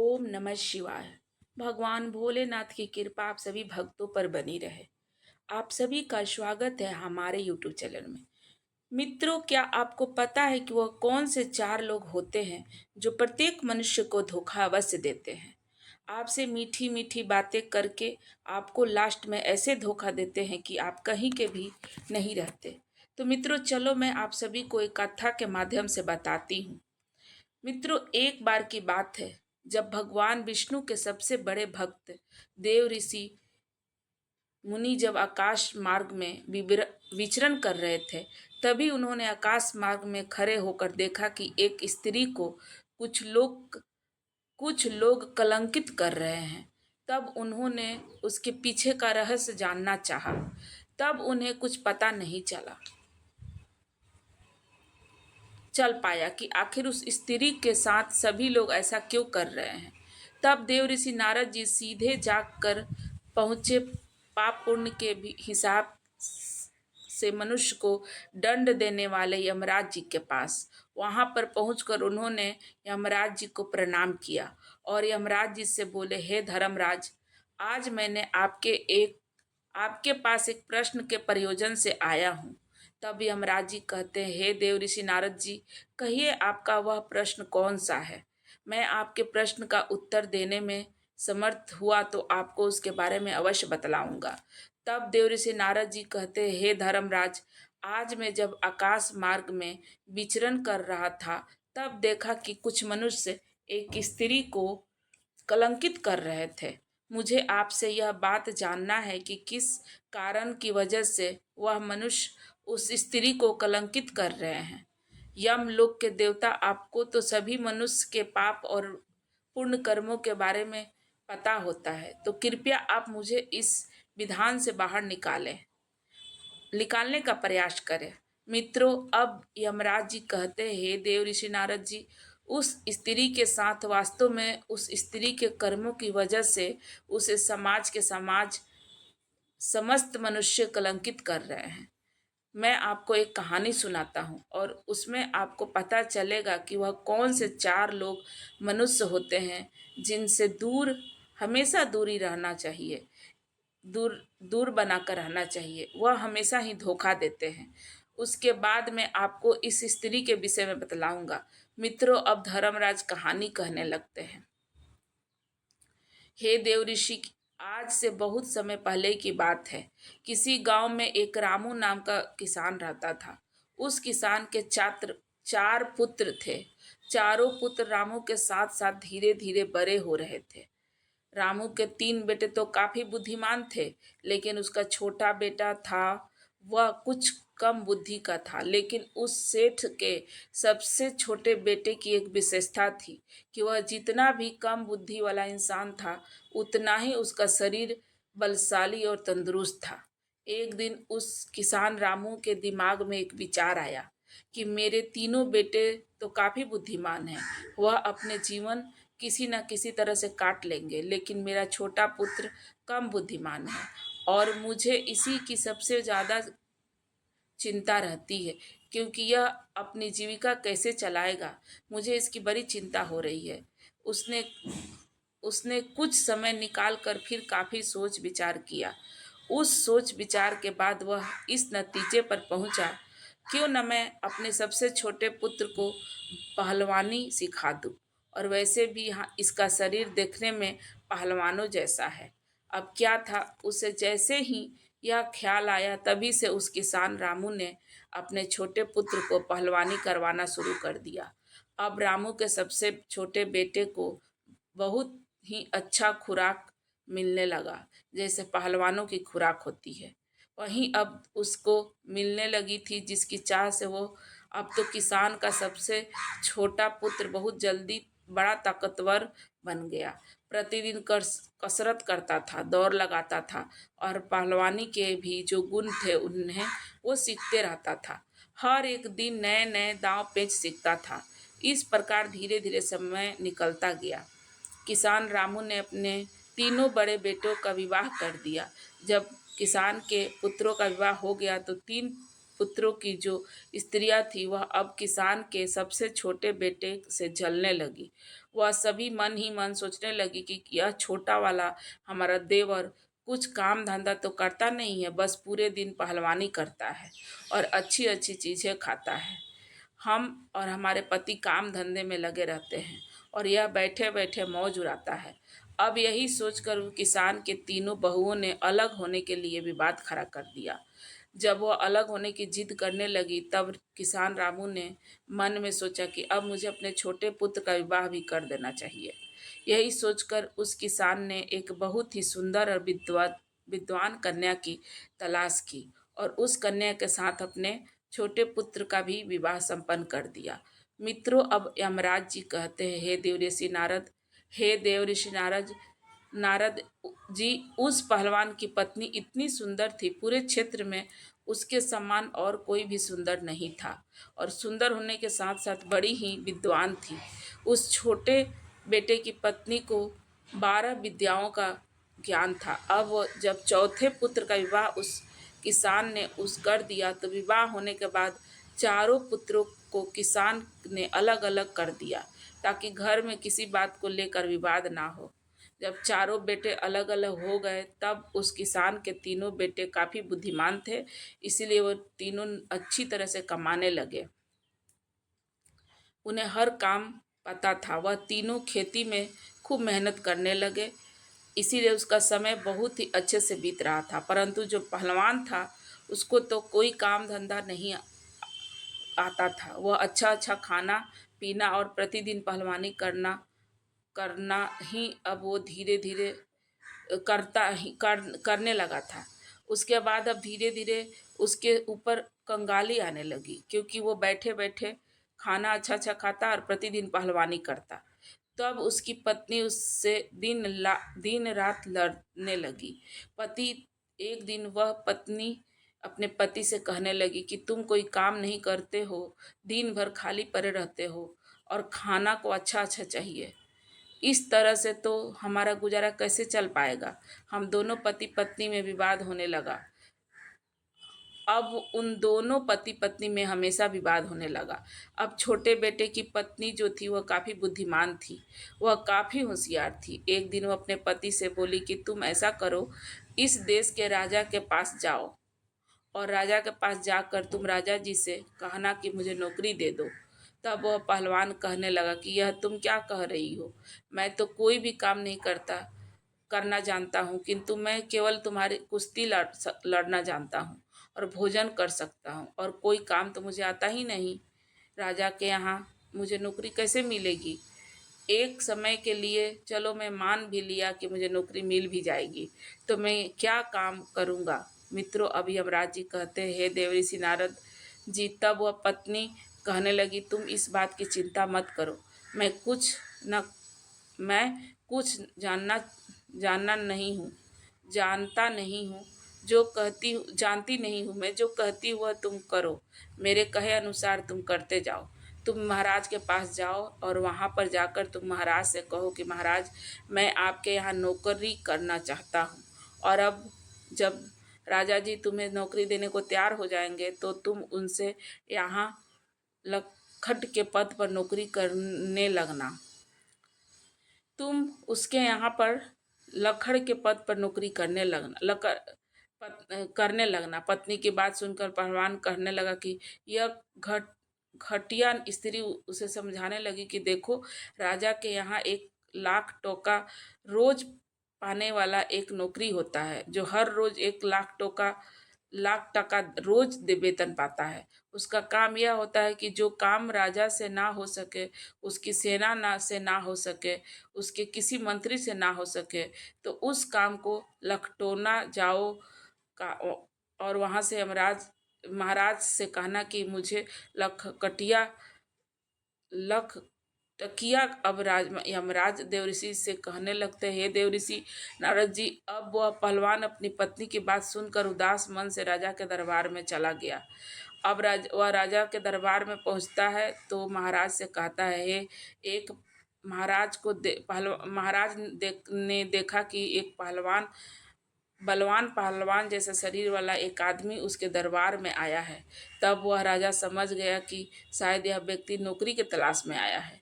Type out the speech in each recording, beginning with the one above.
ओम नमः शिवाय। भगवान भोलेनाथ की कृपा आप सभी भक्तों पर बनी रहे। आप सभी का स्वागत है हमारे यूट्यूब चैनल में। मित्रों, क्या आपको पता है कि वह कौन से चार लोग होते हैं जो प्रत्येक मनुष्य को धोखा अवश्य देते हैं। आपसे मीठी मीठी बातें करके आपको लास्ट में ऐसे धोखा देते हैं कि आप कहीं के भी नहीं रहते। तो मित्रों, चलो मैं आप सभी को एक कथा के माध्यम से बताती हूँ। मित्रों, एक बार की बात है जब भगवान विष्णु के सबसे बड़े भक्त देव ऋषि मुनि जब आकाश मार्ग में विचरण कर रहे थे, तभी उन्होंने आकाश मार्ग में खड़े होकर देखा कि एक स्त्री को कुछ लोग कुछ लोग कलंकित कर रहे हैं। तब उन्होंने उसके पीछे का रहस्य जानना चाहा। तब उन्हें कुछ पता नहीं चल पाया कि आखिर उस स्त्री के साथ सभी लोग ऐसा क्यों कर रहे हैं। तब देव ऋषि नारद जी सीधे जाकर पहुंचे पाप पुण्य के भी हिसाब से मनुष्य को दंड देने वाले यमराज जी के पास। वहां पर पहुंचकर उन्होंने यमराज जी को प्रणाम किया और यमराज जी से बोले, हे धर्मराज, आज मैंने आपके पास एक प्रश्न के प्रयोजन से आया हूँ। तब यमराज जी कहते हैं, हे देव ऋषि नारद जी, कहिए आपका वह प्रश्न कौन सा है। मैं आपके प्रश्न का उत्तर देने में समर्थ हुआ तो आपको उसके बारे में अवश्य बतलाऊंगा। तब देव ऋषि नारद जी कहते हैं, हे धर्मराज, आज मैं जब आकाश मार्ग में विचरण कर रहा था, तब देखा कि कुछ मनुष्य एक स्त्री को कलंकित कर रहे थे। मुझे आपसे यह बात जानना है कि किस कारण की वजह से वह मनुष्य उस स्त्री को कलंकित कर रहे हैं। यमलोक के देवता आपको तो सभी मनुष्य के पाप और पुण्य कर्मों के बारे में पता होता है, तो कृपया आप मुझे इस विधान से बाहर निकालने का प्रयास करें। मित्रों, अब यमराज जी कहते हैं, हे देव ऋषि नारद जी, उस स्त्री के साथ वास्तव में उस स्त्री के कर्मों की वजह से उसे समाज समस्त मनुष्य कलंकित कर रहे हैं। मैं आपको एक कहानी सुनाता हूँ और उसमें आपको पता चलेगा कि वह कौन से चार लोग मनुष्य होते हैं जिनसे हमेशा दूरी रहना चाहिए, दूर दूर बनाकर रहना चाहिए। वह हमेशा ही धोखा देते हैं। उसके बाद मैं आपको इस स्त्री के विषय में बतलाऊंगा। मित्रों, अब धर्मराज कहानी कहने लगते हैं। हे देव ऋषि, आज से बहुत समय पहले की बात है। किसी गांव में एक रामू नाम का किसान रहता था। उस किसान के चार पुत्र थे। चारों पुत्र रामू के साथ साथ धीरे धीरे बड़े हो रहे थे। रामू के तीन बेटे तो काफी बुद्धिमान थे, लेकिन उसका छोटा बेटा था, वह कुछ कम बुद्धि का था। लेकिन उस सेठ के सबसे छोटे बेटे की एक विशेषता थी कि वह जितना भी कम बुद्धि वाला इंसान था, उतना ही उसका शरीर बलशाली और तंदुरुस्त था। एक दिन उस किसान रामू के दिमाग में एक विचार आया कि मेरे तीनों बेटे तो काफी बुद्धिमान हैं, वह अपने जीवन किसी न किसी तरह से काट लेंगे, लेकिन मेरा छोटा पुत्र कम बुद्धिमान है और मुझे इसी की सबसे ज्यादा चिंता रहती है, क्योंकि यह अपनी जीविका कैसे चलाएगा। मुझे इसकी बड़ी चिंता हो रही है। उसने उसने कुछ समय निकाल कर फिर काफी सोच विचार किया। उस सोच विचार के बाद वह इस नतीजे पर पहुंचा, क्यों न मैं अपने सबसे छोटे पुत्र को पहलवानी सिखा दूं। और वैसे भी यहाँ इसका शरीर देखने में पहलवानों जैसा है। अब क्या था, उसे जैसे ही यह ख्याल आया, तभी से उस किसान रामू ने अपने छोटे पुत्र को पहलवानी करवाना शुरू कर दिया। अब रामू के सबसे छोटे बेटे को बहुत ही अच्छा खुराक मिलने लगा, जैसे पहलवानों की खुराक होती है। वहीं अब उसको मिलने लगी थी, जिसकी चाह से वो अब तो किसान का सबसे छोटा पुत्र बहुत जल्दी बड़ा ताकतवर बन गया। प्रतिदिन कसरत करता था, दौड़ लगाता था और पहलवानी के भी जो गुण थे उन्हें वो सीखते रहता था। हर एक दिन नए नए दांव पेच सीखता था। इस प्रकार धीरे धीरे समय निकलता गया। किसान रामू ने अपने तीनों बड़े बेटों का विवाह कर दिया। जब किसान के पुत्रों का विवाह हो गया तो तीन पुत्रों की जो स्त्रियां थी वह अब किसान के सबसे छोटे बेटे से जलने लगी। वह सभी मन ही मन सोचने लगी कि यह छोटा वाला हमारा देवर कुछ काम धंधा तो करता नहीं है, बस पूरे दिन पहलवानी करता है और अच्छी अच्छी चीजें खाता है। हम और हमारे पति काम धंधे में लगे रहते हैं और यह बैठे बैठे मौज उड़ाता है। अब यही सोचकर उस किसान के तीनों बहुओं ने अलग होने के लिए विवाद खड़ा कर दिया। जब वह अलग होने की जिद करने लगी तब किसान रामू ने मन में सोचा कि अब मुझे अपने छोटे पुत्र का विवाह भी कर देना चाहिए। यही सोचकर उस किसान ने एक बहुत ही सुंदर और विद्वान कन्या की तलाश की और उस कन्या के साथ अपने छोटे पुत्र का भी विवाह संपन्न कर दिया। मित्रों, अब यमराज जी कहते हैं, हे देव ऋषि नारद नारद जी, उस पहलवान की पत्नी इतनी सुंदर थी, पूरे क्षेत्र में उसके समान और कोई भी सुंदर नहीं था और सुंदर होने के साथ साथ बड़ी ही विद्वान थी। उस छोटे बेटे की पत्नी को 12 विद्याओं का ज्ञान था। अब जब चौथे पुत्र का विवाह उस किसान ने उस कर दिया तो विवाह होने के बाद चारों पुत्रों को किसान ने अलग अलग कर दिया ताकि घर में किसी बात को लेकर विवाद ना हो। जब चारों बेटे अलग अलग हो गए तब उस किसान के तीनों बेटे काफी बुद्धिमान थे, इसीलिए वो तीनों अच्छी तरह से कमाने लगे। उन्हें हर काम पता था। वह तीनों खेती में खूब मेहनत करने लगे, इसीलिए उसका समय बहुत ही अच्छे से बीत रहा था। परंतु जो पहलवान था उसको तो कोई काम धंधा नहीं आता था। वह अच्छा अच्छा खाना पीना और प्रतिदिन पहलवानी करना करना ही अब वो धीरे धीरे करने लगा था। उसके बाद अब धीरे धीरे उसके ऊपर कंगाली आने लगी, क्योंकि वो बैठे बैठे खाना अच्छा अच्छा खाता और प्रतिदिन पहलवानी करता। तब उसकी पत्नी उससे दिन रात लड़ने लगी। पति एक दिन वह पत्नी अपने पति से कहने लगी कि तुम कोई काम नहीं करते हो, दिन भर खाली पड़े रहते हो और खाना को अच्छा अच्छा चाहिए। इस तरह से तो हमारा गुजारा कैसे चल पाएगा। हम दोनों पति पत्नी में विवाद होने लगा। अब उन दोनों पति पत्नी में हमेशा विवाद होने लगा। अब छोटे बेटे की पत्नी जो थी वह काफी बुद्धिमान थी, वह काफी होशियार थी। एक दिन वो अपने पति से बोली कि तुम ऐसा करो, इस देश के राजा के पास जाओ और राजा के पास जाकर तुम राजा जी से कहना कि मुझे नौकरी दे दो। तब वह पहलवान कहने लगा कि यह तुम क्या कह रही हो, मैं तो कोई भी काम नहीं करना जानता हूँ, किंतु मैं केवल तुम्हारी कुश्ती लड़ना जानता हूँ और भोजन कर सकता हूँ और कोई काम तो मुझे आता ही नहीं। राजा के यहाँ मुझे नौकरी कैसे मिलेगी। एक समय के लिए चलो मैं मान भी लिया कि मुझे नौकरी मिल भी जाएगी, तो मैं क्या काम करूँगा। मित्रों, अभी यमराज जी कहते हैं, हे देवऋषि नारद जी। तब वह पत्नी कहने लगी, तुम इस बात की चिंता मत करो, मैं कुछ न मैं कुछ जानना नहीं हूँ, जानता नहीं हूँ, जो कहती हूँ जानती नहीं हूँ, मैं जो कहती हूँ वह तुम करो, मेरे कहे अनुसार तुम करते जाओ। तुम महाराज के पास जाओ और वहाँ पर जाकर तुम महाराज से कहो कि महाराज, मैं आपके यहाँ नौकरी करना चाहता हूँ, और अब जब राजा जी तुम्हें नौकरी देने को तैयार हो जाएंगे तो तुम उनसे यहाँ लखट के पद पर नौकरी करने लगना। तुम उसके यहाँ पर लखड़ के पद पर नौकरी करने लगना। पत्नी की बात सुनकर पहलवान कहने लगा कि यह घटिया स्त्री उसे समझाने लगी कि देखो, राजा के यहाँ 1 लाख टोका रोज पाने वाला एक नौकरी होता है, जो हर रोज 1 लाख टका रोज वेतन पाता है। उसका काम यह होता है कि जो काम राजा से ना हो सके, उसकी सेना ना हो सके, उसके किसी मंत्री से ना हो सके, तो उस काम को लखटोना जाओ का और वहां से महाराज से कहना कि मुझे लख कटिया लख टकिया। अब यमराज देवऋषि से कहने लगते, हे देवऋषि नारद जी। अब वह पहलवान अपनी पत्नी की बात सुनकर उदास मन से राजा के दरबार में चला गया। अब वह राजा के दरबार में पहुंचता है तो महाराज से कहता है, हे एक महाराज ने देखा कि एक पहलवान बलवान पहलवान जैसा शरीर वाला एक आदमी उसके दरबार में आया है। तब वह राजा समझ गया कि शायद यह व्यक्ति नौकरी की तलाश में आया है।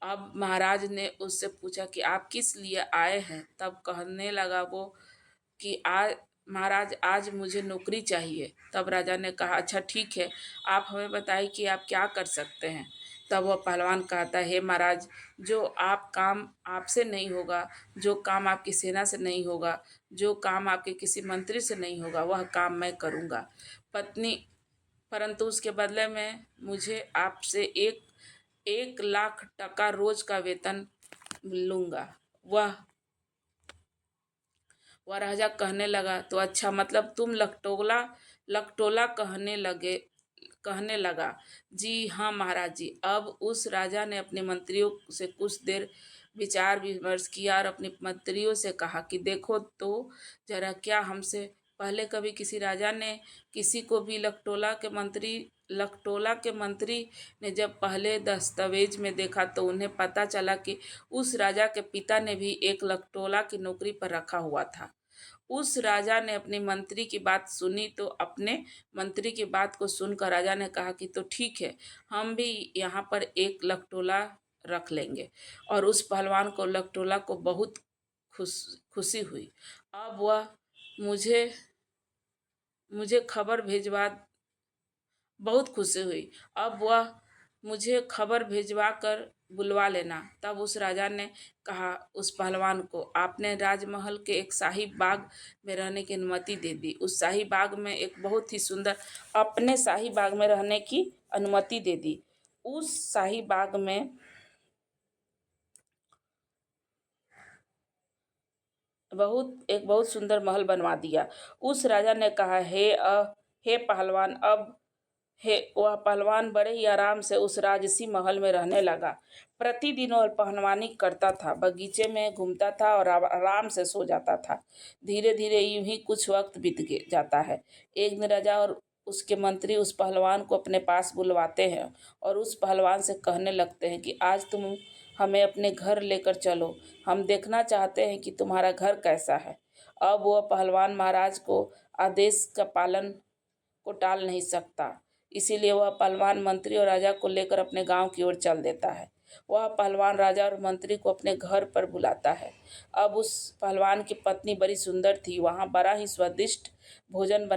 अब महाराज ने उससे पूछा कि आप किस लिए आए हैं। तब कहने लगा वो कि आज महाराज आज मुझे नौकरी चाहिए। तब राजा ने कहा अच्छा ठीक है, आप हमें बताइए कि आप क्या कर सकते हैं। तब वह पहलवान कहता है हे महाराज, जो आप काम आपसे नहीं होगा, जो काम आपकी सेना से नहीं होगा, जो काम आपके किसी मंत्री से नहीं होगा, वह काम मैं करूँगा। पत्नी परंतु उसके बदले में मुझे आपसे 1 लाख टका रोज का वेतन लूँगा। वह राजा कहने लगा तो अच्छा, मतलब तुम लखटोला लखटोला कहने लगा। जी हाँ महाराज जी। अब उस राजा ने अपने मंत्रियों से कुछ देर विचार विमर्श किया और अपने मंत्रियों से कहा कि देखो तो जरा, क्या हमसे पहले कभी किसी राजा ने किसी को भी लखटोला के मंत्री ने जब पहले दस्तावेज में देखा तो उन्हें पता चला कि उस राजा के पिता ने भी एक लखटोला की नौकरी पर रखा हुआ था। उस राजा ने अपने मंत्री की बात सुनी तो अपने मंत्री की बात को सुनकर राजा ने कहा कि तो ठीक है, हम भी यहाँ पर एक लखटोला रख लेंगे। और उस पहलवान को लखटोला को बहुत खुशी हुई। अब वह मुझे मुझे खबर भिजवा बहुत खुशी हुई। अब वह मुझे खबर भिजवा कर बुलवा लेना। तब उस राजा ने कहा उस पहलवान को, आपने राजमहल के एक शाही बाग में रहने की अनुमति दे दी। उस शाही बाग में एक बहुत ही सुंदर अपने शाही बाग में रहने की अनुमति दे दी। उस शाही बाग में बहुत सुंदर महल बनवा दिया। उस राजा ने कहा हे पहलवान, अब हे वह पहलवान बड़े ही आराम से उस राजसी महल में रहने लगा। प्रतिदिन वह पहलवानी करता था, बगीचे में घूमता था और आराम से सो जाता था। धीरे धीरे यूं ही कुछ वक्त जाता है। एक दिन राजा और उसके मंत्री उस पहलवान को अपने पास बुलवाते हैं और उस पहलवान से कहने लगते हैं कि आज तुम हमें अपने घर लेकर चलो, हम देखना चाहते हैं कि तुम्हारा घर कैसा है। अब वह पहलवान महाराज को आदेश का पालन को टाल नहीं सकता, इसीलिए वह पहलवान मंत्री और राजा को लेकर अपने गांव की ओर चल देता है। वह पहलवान राजा और मंत्री को अपने घर पर बुलाता है। अब उस पहलवान की पत्नी बड़ी सुंदर थी, वहाँ वह बड़ा ही स्वादिष्ट भोजन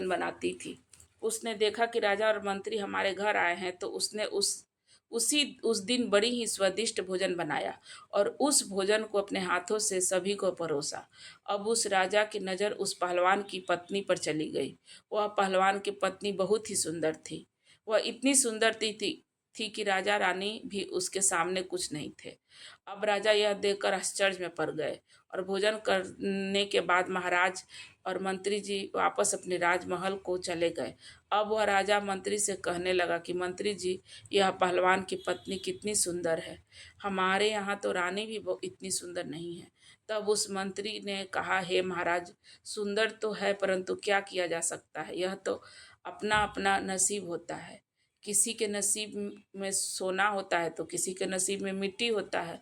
बनाती थी। उसने देखा कि राजा और मंत्री हमारे घर आए हैं तो उसने उस दिन बड़ी ही स्वादिष्ट भोजन बनाया और उस भोजन को अपने हाथों से सभी को परोसा। अब उस राजा की नज़र उस पहलवान की पत्नी पर चली गई। वह पहलवान की पत्नी बहुत ही सुंदर थी। वह इतनी सुंदर थी कि राजा रानी भी उसके सामने कुछ नहीं थे। अब राजा यह देखकर आश्चर्य में पड़ गए और भोजन करने के बाद महाराज और मंत्री जी वापस अपने राजमहल को चले गए। अब वह राजा मंत्री से कहने लगा कि मंत्री जी, यह पहलवान की पत्नी कितनी सुंदर है, हमारे यहाँ तो रानी भी इतनी सुंदर नहीं है। तब उस मंत्री ने कहा हे महाराज, सुंदर तो है परंतु क्या किया जा सकता है, यह तो अपना अपना नसीब होता है। किसी के नसीब में सोना होता है तो किसी के नसीब में मिट्टी होता है।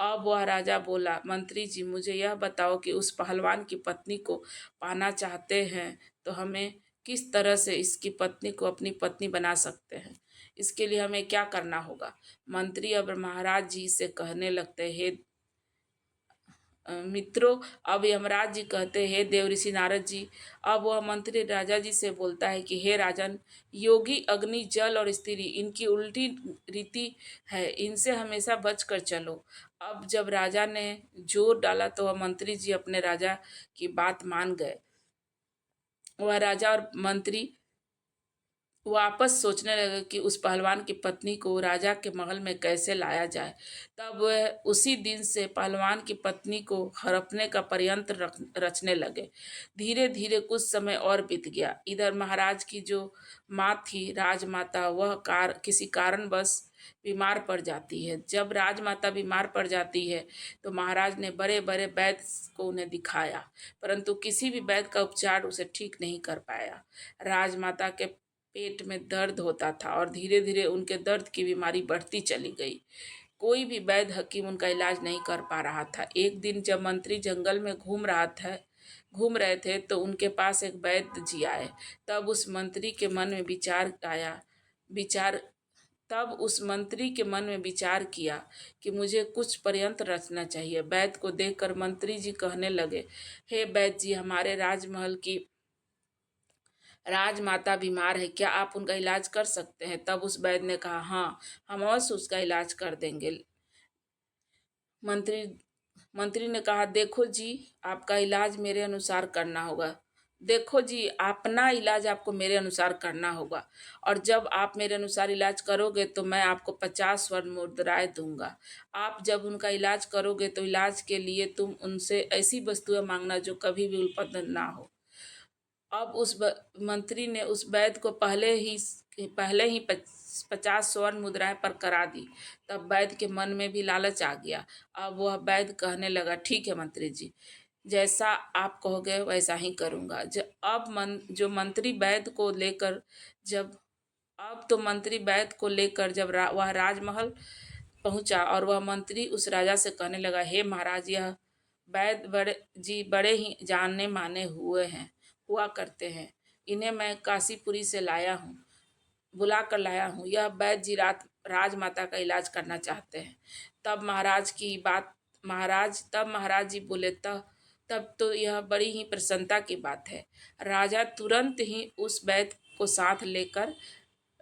अब वह राजा बोला, मंत्री जी मुझे यह बताओ कि उस पहलवान की पत्नी को पाना चाहते हैं तो हमें किस तरह से इसकी पत्नी को अपनी पत्नी बना सकते हैं, इसके लिए हमें क्या करना होगा। मंत्री अब महाराज जी से कहने लगते, हे मित्रों, अब यमराज जी कहते हे देव ऋषि नारद जी। अब वह मंत्री राजा जी से बोलता है कि हे राजन, योगी अग्नि जल और स्त्री इनकी उल्टी रीति है, इनसे हमेशा बच कर चलो। अब जब राजा ने जोर डाला तो वह मंत्री जी अपने राजा की बात मान गए। वह राजा और मंत्री वापस सोचने लगे कि उस पहलवान की पत्नी को राजा के महल में कैसे लाया जाए। तब वह उसी दिन से पहलवान की पत्नी को हड़पने का षड्यंत्र रचने लगे। धीरे धीरे कुछ समय और बीत गया। इधर महाराज की जो माँ थी राजमाता, वह किसी कारणवश बीमार पड़ जाती है। जब राजमाता बीमार पड़ जाती है तो महाराज ने बड़े बड़े वैद्य को उन्हें दिखाया, परंतु किसी भी वैद्य का उपचार उसे ठीक नहीं कर पाया। राजमाता के पेट में दर्द होता था और धीरे धीरे उनके दर्द की बीमारी बढ़ती चली गई। कोई भी वैद्य हकीम उनका इलाज नहीं कर पा रहा था। एक दिन जब मंत्री जंगल में घूम रहे थे तो उनके पास एक वैद्य जी आए। तब उस मंत्री के मन में विचार आया विचार तब उस मंत्री के मन में विचार किया कि मुझे कुछ प्रयंत्र रचना चाहिए। वैद्य को देखकर मंत्री जी कहने लगे, हे वैद्य जी, हमारे राजमहल की राजमाता बीमार है, क्या आप उनका इलाज कर सकते हैं? तब उस वैद्य ने कहा, हाँ, हम अवश्य उसका इलाज कर देंगे। मंत्री मंत्री ने कहा, देखो जी, आपका इलाज मेरे अनुसार करना होगा। देखो जी, अपना इलाज आपको मेरे अनुसार करना होगा, और जब आप मेरे अनुसार इलाज करोगे तो मैं आपको 50 स्वर्ण मुद्राएं दूंगा। आप जब उनका इलाज करोगे तो इलाज के लिए तुम उनसे ऐसी वस्तुएं मांगना जो कभी भी उत्पन्न ना हो। अब मंत्री ने उस वैद्य को पहले ही 50 स्वर्ण मुद्राएं पर करा दी। तब वैद्य के मन में भी लालच आ गया। अब वह वैद्य कहने लगा, ठीक है मंत्री जी, जैसा आप कहोगे वैसा ही करूंगा। जो मंत्री वैद्य को लेकर जब अब तो मंत्री वैद्य को लेकर जब वह राजमहल पहुंचा, और वह मंत्री उस राजा से कहने लगा, हे महाराज, यह वैद्य बड़े ही जानने माने हुआ करते हैं। इन्हें मैं काशीपुरी से बुला कर लाया हूँ। यह वैद्य जी राजमाता का इलाज करना चाहते हैं। तब महाराज जी बोले, तब तो यह बड़ी ही प्रसन्नता की बात है। राजा तुरंत ही उस वैद्य को साथ लेकर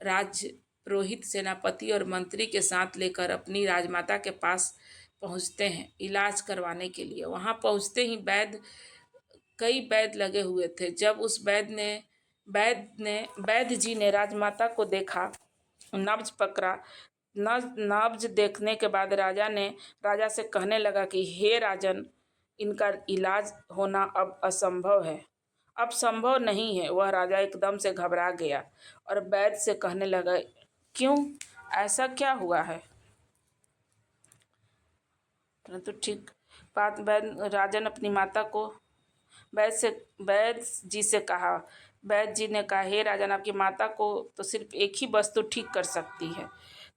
राज पुरोहित, सेनापति और मंत्री के साथ लेकर अपनी राजमाता के पास पहुंचते हैं इलाज करवाने के लिए। वहां पहुंचते ही कई वैद्य लगे हुए थे। जब उस वैद्य जी ने राजमाता को देखा, नब्ज पकड़ा। नब्ज देखने के बाद राजा से कहने लगा कि हे राजन, इनका इलाज होना अब संभव नहीं है। वह राजा एकदम से घबरा गया और वैद्य से कहने लगा, क्यों, ऐसा क्या हुआ है? परंतु ठीक बात राजन अपनी माता को वैद्य जी से कहा। वैद्य जी ने कहा, हे राजन, आपकी माता को तो सिर्फ एक ही वस्तु ठीक कर सकती है।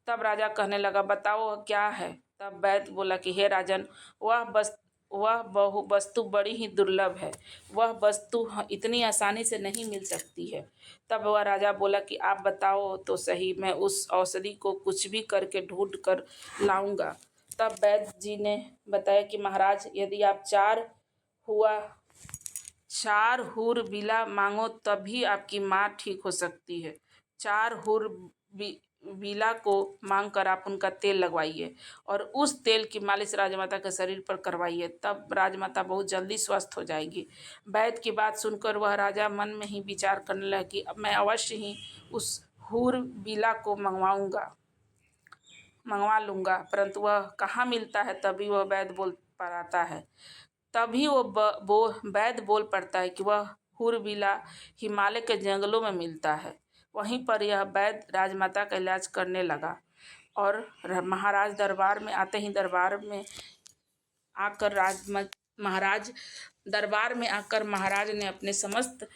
तब राजा कहने लगा, बताओ वह क्या है? तब वैद्य बोला कि हे राजन, वह वस्तु बड़ी ही दुर्लभ है। वह वस्तु इतनी आसानी से नहीं मिल सकती है। तब वह राजा बोला कि आप बताओ तो सही, मैं उस औषधि को कुछ भी करके ढूंढ कर लाऊंगा। तब वैद्य जी ने बताया कि महाराज, यदि आप चार हुर बिला मांगो तभी आपकी माँ ठीक हो सकती है। 4 हुर बिला को मांग कर आप उनका तेल लगवाइए और उस तेल की मालिश राजमाता के शरीर पर करवाइए, तब राजमाता बहुत जल्दी स्वस्थ हो जाएगी। वैद्य की बात सुनकर वह राजा मन में ही विचार करने लगा कि अब मैं अवश्य ही उस हुर बिला को मंगवा लूँगा। परंतु वह कहाँ मिलता है? तभी वह वैद्य बोल पड़ता है तभी वो वैद्य बोल पड़ता है कि वह हुरबिला हिमालय के जंगलों में मिलता है। वहीं पर यह वैद्य राजमाता का इलाज करने लगा और महाराज दरबार में आते ही दरबार में आकर महाराज ने अपने समस्त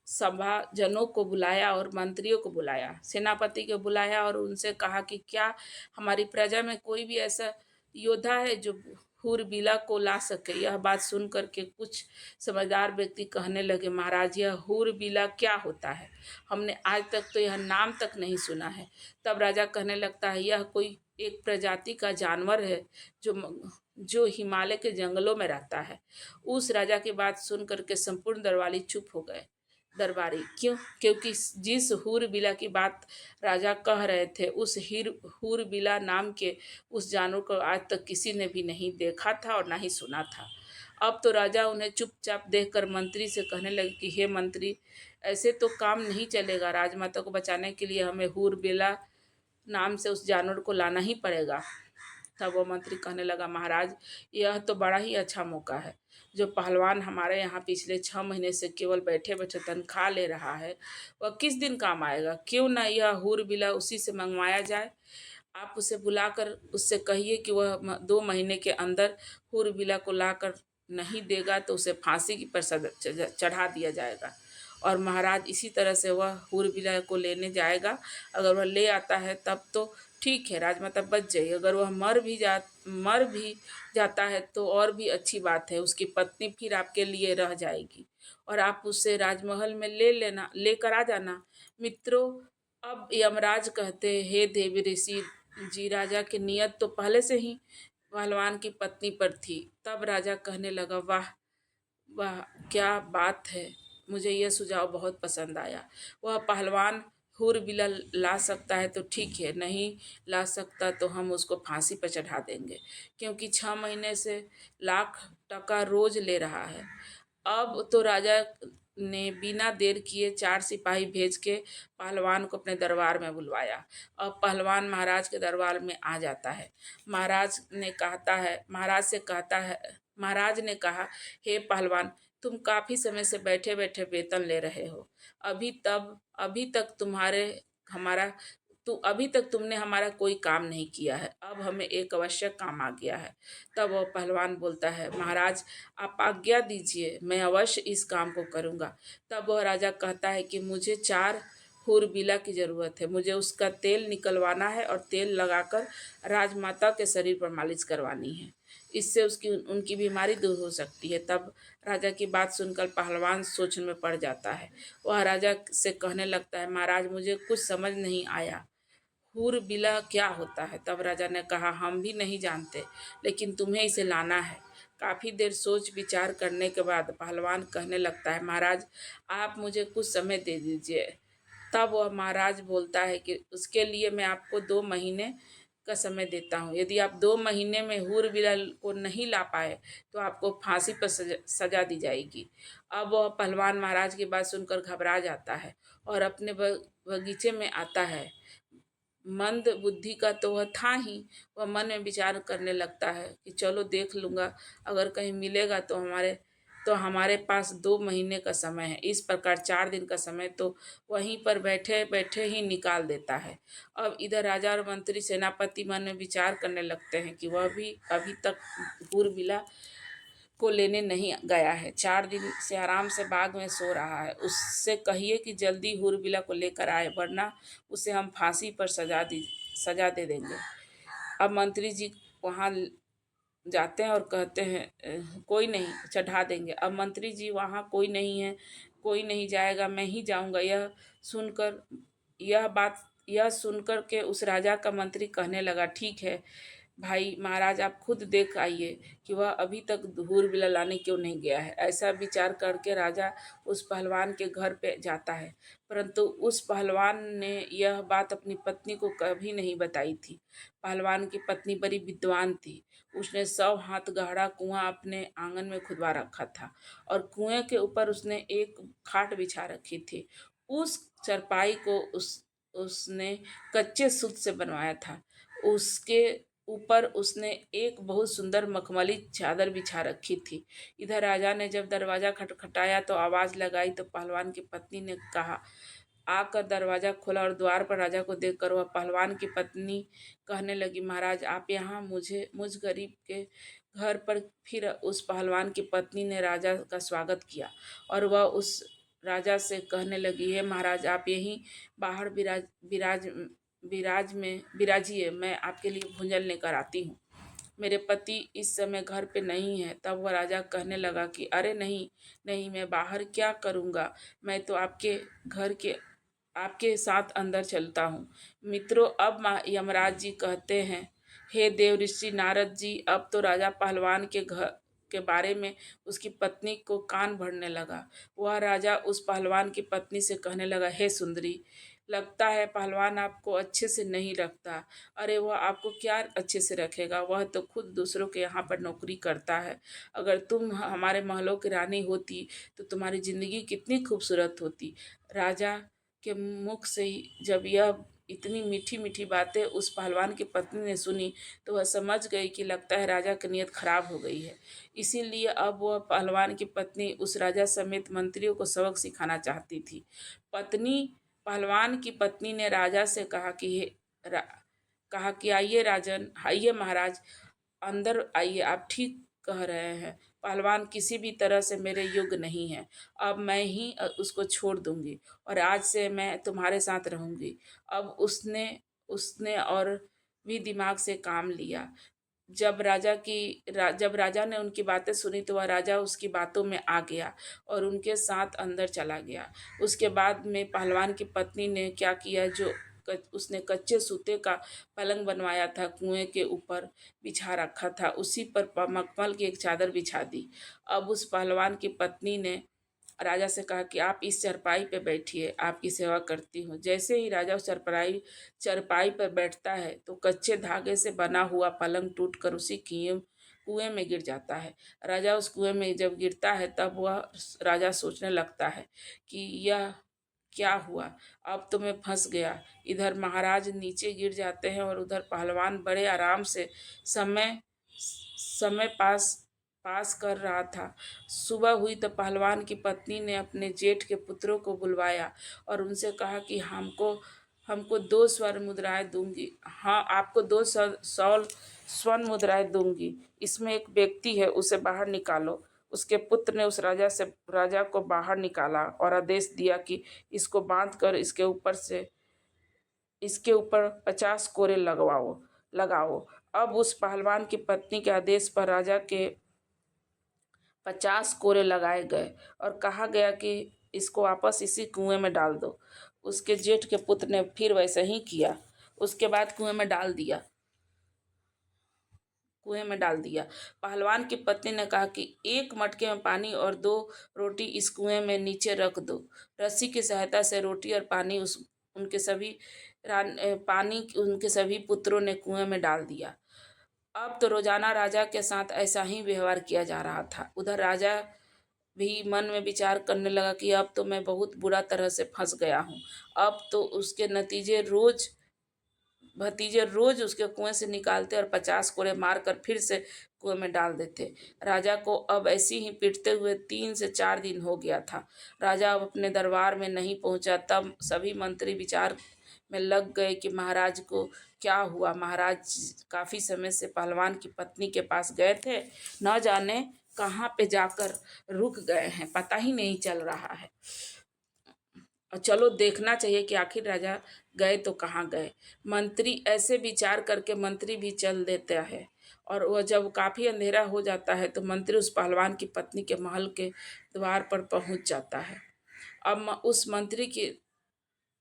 सभाजनों को बुलाया और मंत्रियों को बुलाया, सेनापति को बुलाया और उनसे कहा कि क्या हमारी प्रजा में कोई भी ऐसा योद्धा है जो हुरबिला को ला सके? यह बात सुन करके कुछ समझदार व्यक्ति कहने लगे, महाराज, यह हुरबिला क्या होता है? हमने आज तक तो यह नाम तक नहीं सुना है। तब राजा कहने लगता है, यह कोई एक प्रजाति का जानवर है जो हिमालय के जंगलों में रहता है। उस राजा की बात सुन करके संपूर्ण दरबारी क्योंकि जिस हुरबिला की बात राजा कह रहे थे, उस हुरबिला नाम के उस जानवर को आज तक किसी ने भी नहीं देखा था और ना ही सुना था। अब तो राजा उन्हें चुपचाप देखकर मंत्री से कहने लगे कि हे मंत्री, ऐसे तो काम नहीं चलेगा। राजमाता को बचाने के लिए हमें हुरबिला नाम से उस जानवर को लाना ही पड़ेगा। तब वो मंत्री कहने लगा, महाराज, यह तो बड़ा ही अच्छा मौका है। जो पहलवान हमारे यहाँ पिछले 6 महीने से केवल बैठे बैठे तनख्वाह ले रहा है, वह किस दिन काम आएगा? क्यों ना यह हुरबिला उसी से मंगवाया जाए। आप उसे बुलाकर उससे कहिए कि वह 2 महीने के अंदर हुरबिला को लाकर नहीं देगा तो उसे फांसी की पर चढ़ा दिया जाएगा। और महाराज इसी तरह से वह हुरबिला को लेने जाएगा। अगर वह ले आता है तब तो ठीक है, राजमाता बच जाएगी। अगर वह मर भी जाता है तो और भी अच्छी बात है, उसकी पत्नी फिर आपके लिए रह जाएगी और आप उसे राजमहल में लेकर आ जाना। मित्रों, अब यमराज कहते हैं, हे देवी ऋषि जी, राजा की नियत तो पहले से ही पहलवान की पत्नी पर थी। तब राजा कहने लगा, वाह वाह, क्या बात है, मुझे यह सुझाव बहुत पसंद आया। वह पहलवान हूरबिला ला सकता है तो ठीक है, नहीं ला सकता तो हम उसको फांसी पर चढ़ा देंगे, क्योंकि 6 महीने से लाख टका रोज ले रहा है। अब तो राजा ने बिना देर किए 4 सिपाही भेज के पहलवान को अपने दरबार में बुलवाया। अब पहलवान महाराज के दरबार में आ जाता है। महाराज ने कहा, हे पहलवान, तुम काफी समय से बैठे बैठे वेतन ले रहे हो। अभी तक हमारा अभी तक तुमने हमारा कोई काम नहीं किया है। अब हमें एक आवश्यक काम आ गया है। तब वह पहलवान बोलता है, महाराज आप आज्ञा दीजिए, मैं अवश्य इस काम को करूँगा। तब वह राजा कहता है कि मुझे 4 हूरबिला की ज़रूरत है। मुझे उसका तेल निकलवाना है और तेल लगाकर राजमाता के शरीर पर मालिश करवानी है। इससे उसकी उनकी बीमारी दूर हो सकती है। तब राजा की बात सुनकर पहलवान सोच में पड़ जाता है। वह राजा से कहने लगता है, महाराज मुझे कुछ समझ नहीं आया, हूरबिला क्या होता है? तब राजा ने कहा, हम भी नहीं जानते, लेकिन तुम्हें इसे लाना है। काफी देर सोच विचार करने के बाद पहलवान कहने लगता है, महाराज आप मुझे कुछ समय दे दीजिए। तब वह महाराज बोलता है कि उसके लिए मैं आपको 2 महीने का समय देता हूँ। यदि आप 2 महीने में हूरबिला को नहीं ला पाए तो आपको फांसी पर सजा दी जाएगी। अब वह पहलवान महाराज की बात सुनकर घबरा जाता है और अपने बगीचे में आता है। मंद बुद्धि का तो वह था ही। वह मन में विचार करने लगता है कि चलो देख लूँगा, अगर कहीं मिलेगा तो हमारे पास 2 महीने का समय है। इस प्रकार 4 दिन का समय तो वहीं पर बैठे बैठे ही निकाल देता है। अब इधर राजा और मंत्री सेनापति मन में विचार करने लगते हैं कि वह भी अभी तक हूरबिला को लेने नहीं गया है। 4 दिन से आराम से बाग में सो रहा है। उससे कहिए कि जल्दी हूरबिला को लेकर आए, वरना उसे हम फांसी पर सजा दे देंगे। अब मंत्री जी वहाँ जाते हैं और कहते हैं, कोई नहीं, चढ़ा देंगे। अब मंत्री जी वहाँ कोई नहीं जाएगा, मैं ही जाऊँगा। सुनकर यह सुनकर के उस राजा का मंत्री कहने लगा, ठीक है भाई महाराज, आप खुद देख आइए कि वह अभी तक हूरबिला लाने क्यों नहीं गया है। ऐसा विचार करके राजा उस पहलवान के घर पे जाता है, परंतु उस पहलवान ने यह बात अपनी पत्नी को कभी नहीं बताई थी। पहलवान की पत्नी बड़ी विद्वान थी। उसने 100 हाथ गहरा कुआं अपने आंगन में खुदवा रखा था और कुएं के ऊपर उसने एक खाट बिछा रखी थी। उस चरपाई को उसने कच्चे सूत से बनवाया था। उसके ऊपर उसने एक बहुत सुंदर मखमली चादर बिछा रखी थी। इधर राजा ने जब दरवाजा खटखटाया तो आवाज लगाई तो पहलवान की पत्नी ने कहा, आकर दरवाजा खोला और द्वार पर राजा को देखकर वह पहलवान की पत्नी कहने लगी, महाराज आप यहाँ मुझ गरीब के घर पर। फिर उस पहलवान की पत्नी ने राजा का स्वागत किया और वह उस राजा से कहने लगी, हे महाराज आप यहीं बाहर बिराजिए, मैं आपके लिए भोजन लेकर आती हूँ। मेरे पति इस समय घर पे नहीं है। तब वह राजा कहने लगा कि अरे नहीं नहीं, मैं बाहर क्या करूँगा, मैं तो आपके साथ अंदर चलता हूँ। मित्रों, अब यमराज जी कहते हैं, हे देव ऋषि नारद जी, अब तो राजा पहलवान के घर के बारे में उसकी पत्नी को कान भरने लगा। वह राजा उस पहलवान की पत्नी से कहने लगा, हे सुंदरी, लगता है पहलवान आपको अच्छे से नहीं रखता। अरे वह आपको क्या अच्छे से रखेगा, वह तो खुद दूसरों के यहाँ पर नौकरी करता है। अगर तुम हमारे महलों की रानी होती तो तुम्हारी जिंदगी कितनी खूबसूरत होती। राजा के मुख से ही जब यह इतनी मीठी मीठी बातें उस पहलवान की पत्नी ने सुनी तो वह समझ गई कि लगता है राजा की नीयत खराब हो गई है। इसीलिए अब वह पहलवान की पत्नी उस राजा समेत मंत्रियों को सबक सिखाना चाहती थी। पत्नी पहलवान की पत्नी ने राजा से कहा कि आइए राजन, आइए महाराज, अंदर आइए, आप ठीक कह रहे हैं। पहलवान किसी भी तरह से मेरे योग्य नहीं है। अब मैं ही उसको छोड़ दूंगी और आज से मैं तुम्हारे साथ रहूंगी। अब उसने उसने और भी दिमाग से काम लिया। जब राजा ने उनकी बातें सुनी तो वह राजा उसकी बातों में आ गया और उनके साथ अंदर चला गया। उसके बाद में पहलवान की पत्नी ने क्या किया, उसने कच्चे सूते का पलंग बनवाया था, कुएं के ऊपर बिछा रखा था, उसी पर मखमल की एक चादर बिछा दी। अब उस पहलवान की पत्नी ने राजा से कहा कि आप इस चारपाई पे बैठिए, आपकी सेवा करती हूँ। जैसे ही राजा उस चारपाई चारपाई पर बैठता है तो कच्चे धागे से बना हुआ पलंग टूटकर उसी कुएं कुएं में गिर जाता है। राजा उस कुएं में जब गिरता है तब वह राजा सोचने लगता है कि यह क्या हुआ, अब तो मैं फंस गया। इधर महाराज नीचे गिर जाते हैं और उधर पहलवान बड़े आराम से समय समय पास पास कर रहा था। सुबह हुई तो पहलवान की पत्नी ने अपने जेठ के पुत्रों को बुलवाया और उनसे कहा कि हमको हमको 2 स्वर्ण मुद्राएं दूंगी। हाँ, आपको 2 स्वर्ण मुद्राएं दूंगी। इसमें एक व्यक्ति है, उसे बाहर निकालो। उसके पुत्र ने उस राजा को बाहर निकाला और आदेश दिया कि इसको बांध कर इसके ऊपर 50 कोरे लगाओ। अब उस पहलवान की पत्नी के आदेश पर राजा के 50 कोरे लगाए गए और कहा गया कि इसको वापस इसी कुएं में डाल दो। उसके जेठ के पुत्र ने फिर वैसे ही किया। उसके बाद कुएं में डाल दिया। पहलवान की पत्नी ने कहा कि एक मटके में पानी और 2 रोटी इस कुएं में नीचे रख दो। रस्सी की सहायता से रोटी और पानी उनके सभी पुत्रों ने कुएं में डाल दिया। अब तो रोजाना राजा के साथ ऐसा ही व्यवहार किया जा रहा था। उधर राजा भी मन में विचार करने लगा कि अब तो मैं बहुत बुरा तरह से फंस गया हूँ। अब तो उसके भतीजे रोज उसके कुएं से निकालते और 50 कोड़े मारकर फिर से कुएं में डाल देते। राजा को अब ऐसी ही पीटते हुए 3 से 4 दिन हो गया था। राजा अब अपने दरबार में नहीं पहुंचा। तब सभी मंत्री विचार में लग गए कि महाराज को क्या हुआ। महाराज काफी समय से पहलवान की पत्नी के पास गए थे, न जाने कहाँ पे जाकर रुक गए हैं, पता ही नहीं चल रहा है। और चलो देखना चाहिए कि आखिर राजा गए तो कहाँ गए। मंत्री ऐसे विचार करके मंत्री भी चल देता है और वह जब काफी अंधेरा हो जाता है तो मंत्री उस पहलवान की पत्नी के महल के द्वार पर पहुंच जाता है। अब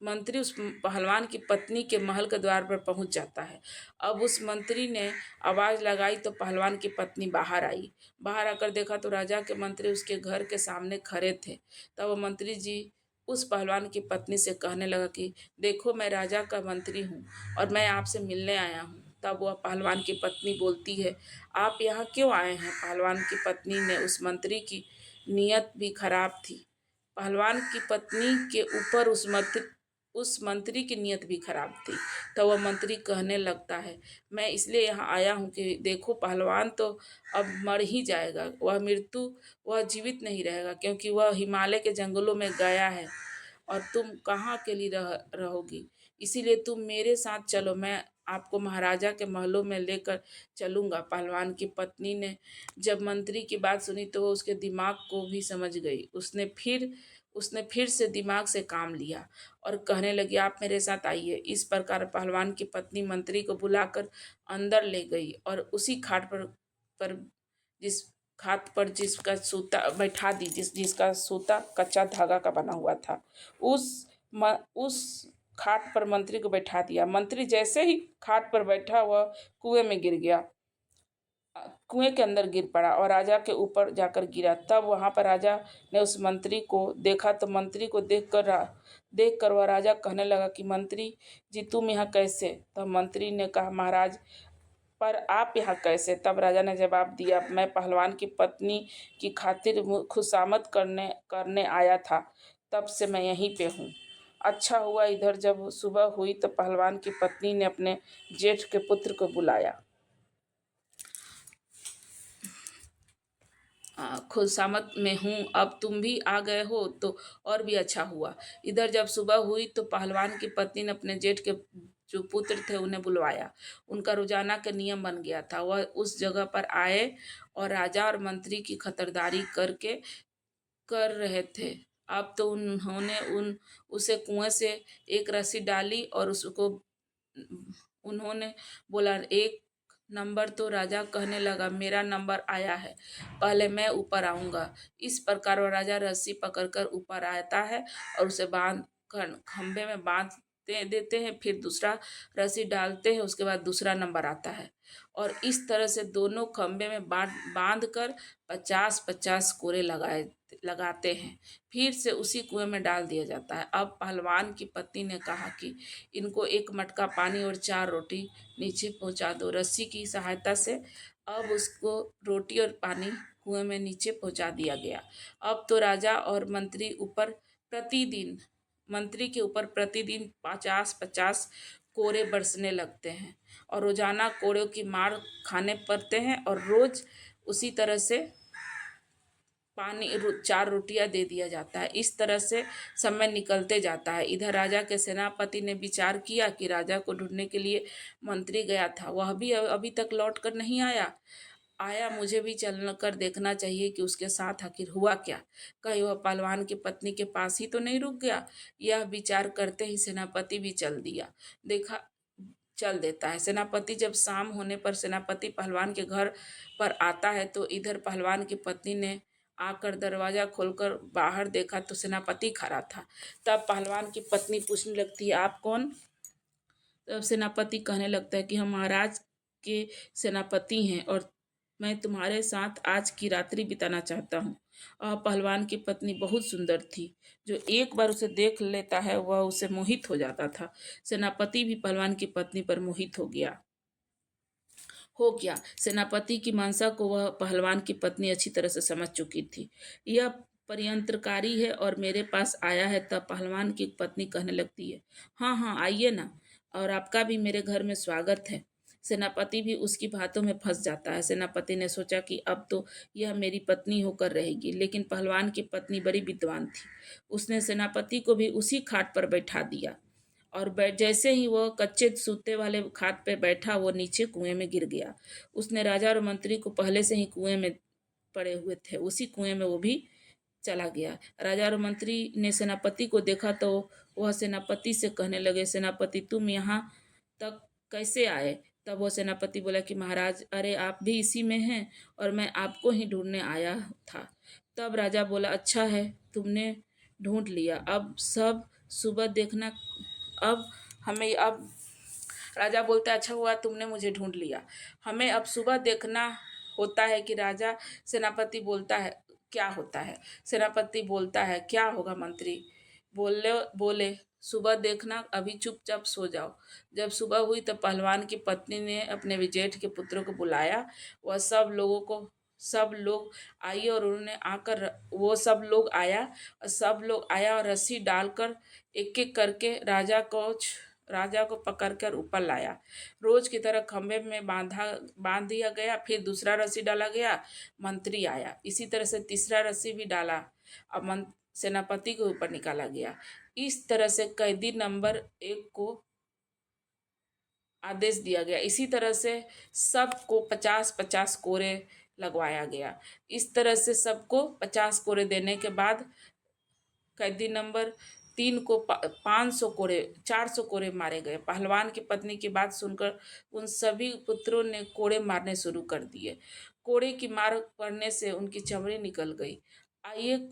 मंत्री उस पहलवान की पत्नी के महल के द्वार पर पहुंच जाता है। अब उस मंत्री ने आवाज लगाई तो पहलवान की पत्नी बाहर आई। बाहर आकर देखा तो राजा के मंत्री उसके घर के सामने खड़े थे। तब वो मंत्री जी उस पहलवान की पत्नी से कहने लगा कि देखो, मैं राजा का मंत्री हूँ और मैं आपसे मिलने आया हूँ। तब वह पहलवान की पत्नी बोलती है, आप यहाँ क्यों आए हैं? पहलवान की पत्नी ने उस मंत्री की नीयत भी खराब थी। पहलवान की पत्नी के ऊपर उस मंत्री की नीयत भी खराब थी। तो वह मंत्री कहने लगता है, मैं इसलिए यहाँ आया हूँ कि देखो, पहलवान तो अब मर ही जाएगा। वह जीवित नहीं रहेगा क्योंकि वह हिमालय के जंगलों में गया है और तुम कहाँ अकेली रहोगी। इसीलिए तुम मेरे साथ चलो, मैं आपको महाराजा के महलों में लेकर चलूंगा। पहलवान की पत्नी ने जब मंत्री की बात सुनी तो वो उसके दिमाग को भी समझ गई। उसने फिर से दिमाग से काम लिया और कहने लगी, आप मेरे साथ आइए। इस प्रकार पहलवान की पत्नी मंत्री को बुलाकर अंदर ले गई और उसी पर जिस खाट पर जिसका सूता बैठा दी, जिसका सूता कच्चा धागा का बना हुआ था, उस खाट पर मंत्री को बैठा दिया। मंत्री जैसे ही खाट पर बैठा वह कुएं में गिर गया, कुएं के अंदर गिर पड़ा और राजा के ऊपर जाकर गिरा। तब वहां पर राजा ने उस मंत्री को देखा तो मंत्री को देखकर वह राजा कहने लगा कि मंत्री जी, तुम यहाँ कैसे? तब मंत्री ने कहा, महाराज, पर आप यहाँ कैसे? तब राजा ने जवाब दिया, मैं पहलवान की पत्नी की खातिर खुशामद करने आया था, तब से मैं यहीं पे हूँ। अच्छा हुआ इधर जब सुबह हुई तो पहलवान की पत्नी ने अपने जेठ के पुत्र को बुलाया। खुशामद में हूँ, अब तुम भी आ गए हो तो और भी अच्छा हुआ। इधर जब सुबह हुई तो पहलवान की पत्नी ने अपने जेठ के जो पुत्र थे उन्हें बुलवाया। उनका रोजाना का नियम बन गया था। वह उस जगह पर आए और राजा और मंत्री की खतरदारी कर रहे थे। अब तो उन्होंने उसे कुएं से एक रस्सी डाली और उसको उन्होंने बोला, एक नंबर। तो राजा कहने लगा, मेरा नंबर आया है, पहले मैं ऊपर आऊंगा। इस प्रकार वह राजा रस्सी पकड़कर ऊपर आता है और उसे बांध खंबे में बांध देते हैं। फिर दूसरा रस्सी डालते हैं, उसके बाद दूसरा नंबर आता है और इस तरह से दोनों खंबे में बांध बांध कर 50-50 कोरे लगाते हैं। फिर से उसी कुएं में डाल दिया जाता है। अब पहलवान की पत्नी ने कहा कि इनको एक मटका पानी और 4 रोटी नीचे पहुंचा दो। रस्सी की सहायता से अब उसको रोटी और पानी कुएं में नीचे पहुंचा दिया गया। अब तो राजा और मंत्री के ऊपर प्रतिदिन 50-50 कोड़े बरसने लगते हैं और रोजाना कोड़ों की मार खाने पड़ते हैं और रोज उसी तरह से 4 रोटियां दे दिया जाता है। इस तरह से समय निकलते जाता है। इधर राजा के सेनापति ने विचार किया कि राजा को ढूंढने के लिए मंत्री गया था, वह भी अभी तक लौट कर नहीं आया। मुझे भी चल कर देखना चाहिए कि उसके साथ आखिर हुआ क्या। कहीं वह पहलवान की पत्नी के पास ही तो नहीं रुक गया। यह विचार करते ही सेनापति भी चल देता है। सेनापति जब शाम होने पर सेनापति पहलवान के घर पर आता है तो इधर पहलवान की पत्नी ने आकर दरवाजा खोलकर बाहर देखा तो सेनापति खड़ा था। तब पहलवान की पत्नी पूछने लगती है, आप कौन? तब सेनापति कहने लगता है कि हम महाराज के सेनापति हैं और मैं तुम्हारे साथ आज की रात्रि बिताना चाहता हूँ। और पहलवान की पत्नी बहुत सुंदर थी। जो एक बार उसे देख लेता है वह उसे मोहित हो जाता था। सेनापति भी पहलवान की पत्नी पर मोहित हो गया। सेनापति की मंशा को वह पहलवान की पत्नी अच्छी तरह से समझ चुकी थी। यह परियंत्रकारी है और मेरे पास आया है। तब पहलवान की पत्नी कहने लगती है, हाँ हाँ आइए ना, और आपका भी मेरे घर में स्वागत है। सेनापति भी उसकी बातों में फंस जाता है। सेनापति ने सोचा कि अब तो यह मेरी पत्नी होकर रहेगी, लेकिन पहलवान की पत्नी बड़ी विद्वान थी। उसने सेनापति को भी उसी खाट पर बैठा दिया और जैसे ही वह कच्चे सूते वाले खाट पे बैठा, वो नीचे कुएं में गिर गया। उसने राजा और मंत्री को पहले से ही कुएं में पड़े हुए थे, उसी कुएं में वो भी चला गया। राजा और मंत्री ने सेनापति को देखा तो वह सेनापति से कहने लगे, सेनापति तुम यहाँ तक कैसे आए? तब वो सेनापति बोला कि महाराज, अरे आप भी इसी में हैं और मैं आपको ही ढूंढने आया था। तब राजा बोला, अच्छा है तुमने ढूंढ लिया। अब सब सुबह देखना। अब हमें अब राजा बोलता है, अच्छा हुआ तुमने मुझे ढूंढ लिया, हमें अब सुबह देखना होता है कि राजा। सेनापति बोलता है, क्या होता है? सेनापति बोलता है, क्या होगा मंत्री? बोले सुबह देखना, अभी चुपचाप सो जाओ। जब सुबह हुई तो पहलवान की पत्नी ने अपने जेठ के पुत्रों को बुलाया। वह सब लोग आए और उन्होंने आकर वो सब लोग आया और रस्सी डालकर एक एक करके राजा को पकड़कर ऊपर लाया। रोज की तरह खंभे में बांध दिया गया। फिर दूसरा रस्सी डाला गया, मंत्री आया। इसी तरह से तीसरा रस्सी भी डाला, अब सेनापति के ऊपर निकाला गया। इस तरह से कैदी नंबर 1 को आदेश दिया गया। इसी तरह से सबको 50-50 कोरे लगवाया गया। इस तरह से सबको 50 कोरे देने के बाद कैदी नंबर 3 को 400 कोड़े मारे गए। पहलवान की पत्नी की बात सुनकर उन सभी पुत्रों ने कोड़े मारने शुरू कर दिए। कोड़े की मार पड़ने से उनकी चमड़ी निकल गई। आइए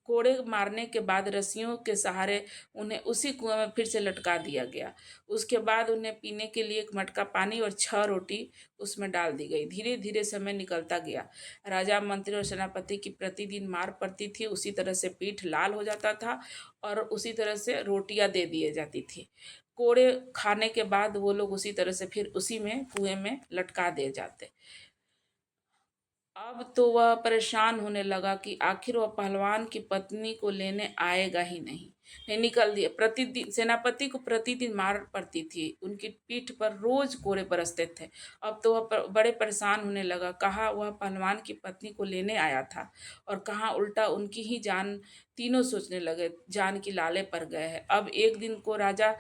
कोड़े मारने के बाद रस्सियों के सहारे उन्हें उसी कुएं में फिर से लटका दिया गया। उसके बाद उन्हें पीने के लिए एक मटका पानी और 6 रोटी उसमें डाल दी गई। धीरे धीरे समय निकलता गया। राजा, मंत्री और सेनापति की प्रतिदिन मार पड़ती थी। उसी तरह से पीठ लाल हो जाता था और उसी तरह से रोटियां दे दी जाती थी। कोड़े खाने के बाद वो लोग उसी तरह से फिर उसी में कुएं में लटका दिए जाते। अब तो वह परेशान होने लगा कि आखिर वह पहलवान की पत्नी को लेने आएगा ही नहीं निकल दिया। प्रतिदिन सेनापति को प्रतिदिन मार पड़ती थी, उनकी पीठ पर रोज कोड़े बरसते थे। अब तो वह बड़े परेशान होने लगा। कहाँ वह पहलवान की पत्नी को लेने आया था और कहाँ उल्टा उनकी ही जान। तीनों सोचने लगे, जान की लाले पड़ गए हैं। अब एक दिन को राजा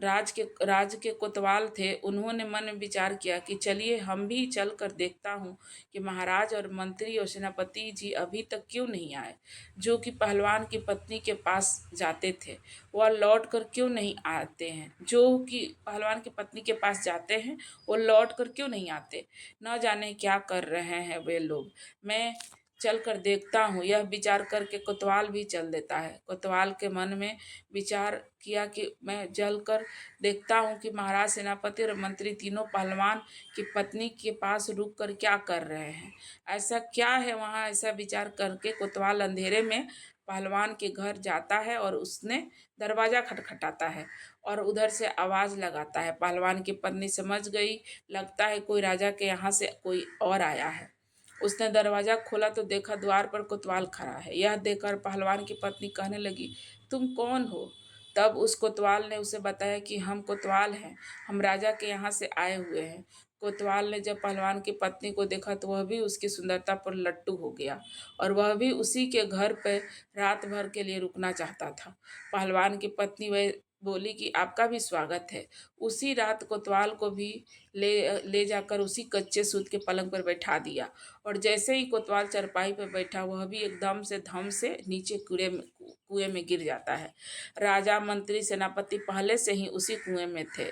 राज के कोतवाल थे, उन्होंने मन में विचार किया कि चलिए हम भी चल कर देखता हूँ कि महाराज और मंत्री और सेनापति जी अभी तक क्यों नहीं आए। जो कि पहलवान की पत्नी के पास जाते थे, वह लौट कर क्यों नहीं आते हैं। जो कि पहलवान की पत्नी के पास जाते हैं, वो लौट कर क्यों नहीं आते। न जाने क्या कर रहे हैं वे लोग। मैं चल कर देखता हूँ। यह विचार करके कोतवाल भी चल देता है। कोतवाल के मन में विचार किया कि मैं जल कर देखता हूँ कि महाराज, सेनापति और मंत्री तीनों पहलवान की पत्नी के पास रुक कर क्या कर रहे हैं। ऐसा क्या है वहाँ। ऐसा विचार करके कोतवाल अंधेरे में पहलवान के घर जाता है और उसने दरवाजा खटखटाता है और उधर से आवाज़ लगाता है। पहलवान की पत्नी समझ गई, लगता है कोई राजा के यहाँ से कोई और आया है। उसने दरवाजा खोला तो देखा द्वार पर कोतवाल खड़ा है। यह देखकर पहलवान की पत्नी कहने लगी, तुम कौन हो। तब उस कोतवाल ने उसे बताया कि हम कोतवाल हैं, हम राजा के यहाँ से आए हुए हैं। कोतवाल ने जब पहलवान की पत्नी को देखा तो वह भी उसकी सुंदरता पर लट्टू हो गया और वह भी उसी के घर पर रात भर के लिए रुकना चाहता था। पहलवान की पत्नी वह बोली कि आपका भी स्वागत है। उसी रात कोतवाल को भी ले जाकर उसी कच्चे सूत के पलंग पर बैठा दिया और जैसे ही कोतवाल चारपाई पर बैठा, वह भी एकदम से धम से नीचे कुएं में गिर जाता है। राजा, मंत्री, सेनापति पहले से ही उसी कुएं में थे।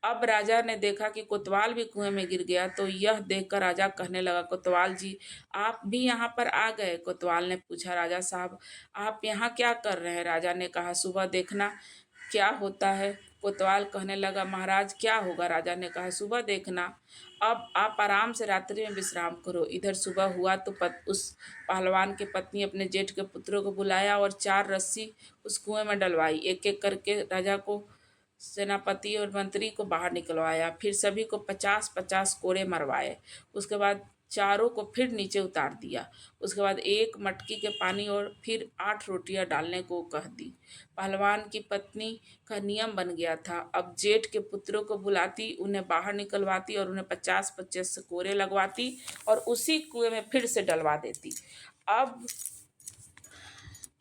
अब राजा ने देखा कि कोतवाल भी कुएं में गिर गया तो यह देखकर राजा कहने लगा, कोतवाल जी, आप भी यहाँ पर आ गए। कोतवाल ने पूछा, राजा साहब आप यहाँ क्या कर रहे हैं। राजा ने कहा, सुबह देखना क्या होता है। कोतवाल कहने लगा, महाराज क्या होगा। राजा ने कहा, सुबह देखना। अब आप आराम से रात्रि में विश्राम करो। इधर सुबह हुआ तो उस पहलवान की पत्नी अपने जेठ के पुत्रों को बुलाया और 4 रस्सी उस कुएं में डलवाई। एक एक करके राजा को, सेनापति और मंत्री को बाहर निकलवाया। फिर सभी को 50-50 कोड़े मरवाए। उसके बाद चारों को फिर नीचे उतार दिया। उसके बाद 1 मटकी के पानी और फिर 8 रोटियां डालने को कह दी। पहलवान की पत्नी का नियम बन गया था। अब जेठ के पुत्रों को बुलाती, उन्हें बाहर निकलवाती और उन्हें 50-50 कोड़े लगवाती और उसी कुएं में फिर से डलवा देती। अब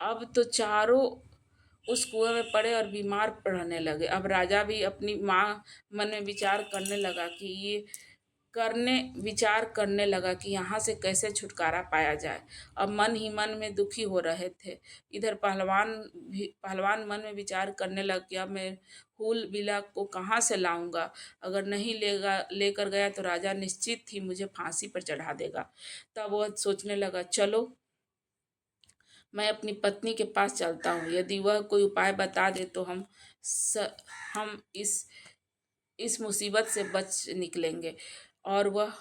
अब तो चारों उस कुएं में पड़े और बीमार रहने लगे। अब राजा भी अपनी माँ मन में विचार करने लगा कि यहाँ से कैसे छुटकारा पाया जाए। अब मन ही मन में दुखी हो रहे थे। इधर पहलवान मन में विचार करने लग गया, मैं हूल बिला को कहाँ से लाऊंगा। अगर नहीं लेकर गया तो राजा निश्चित ही मुझे फांसी पर चढ़ा देगा। तब वह सोचने लगा, चलो मैं अपनी पत्नी के पास चलता हूँ। यदि वह कोई उपाय बता दे तो हम इस मुसीबत से बच निकलेंगे। और वह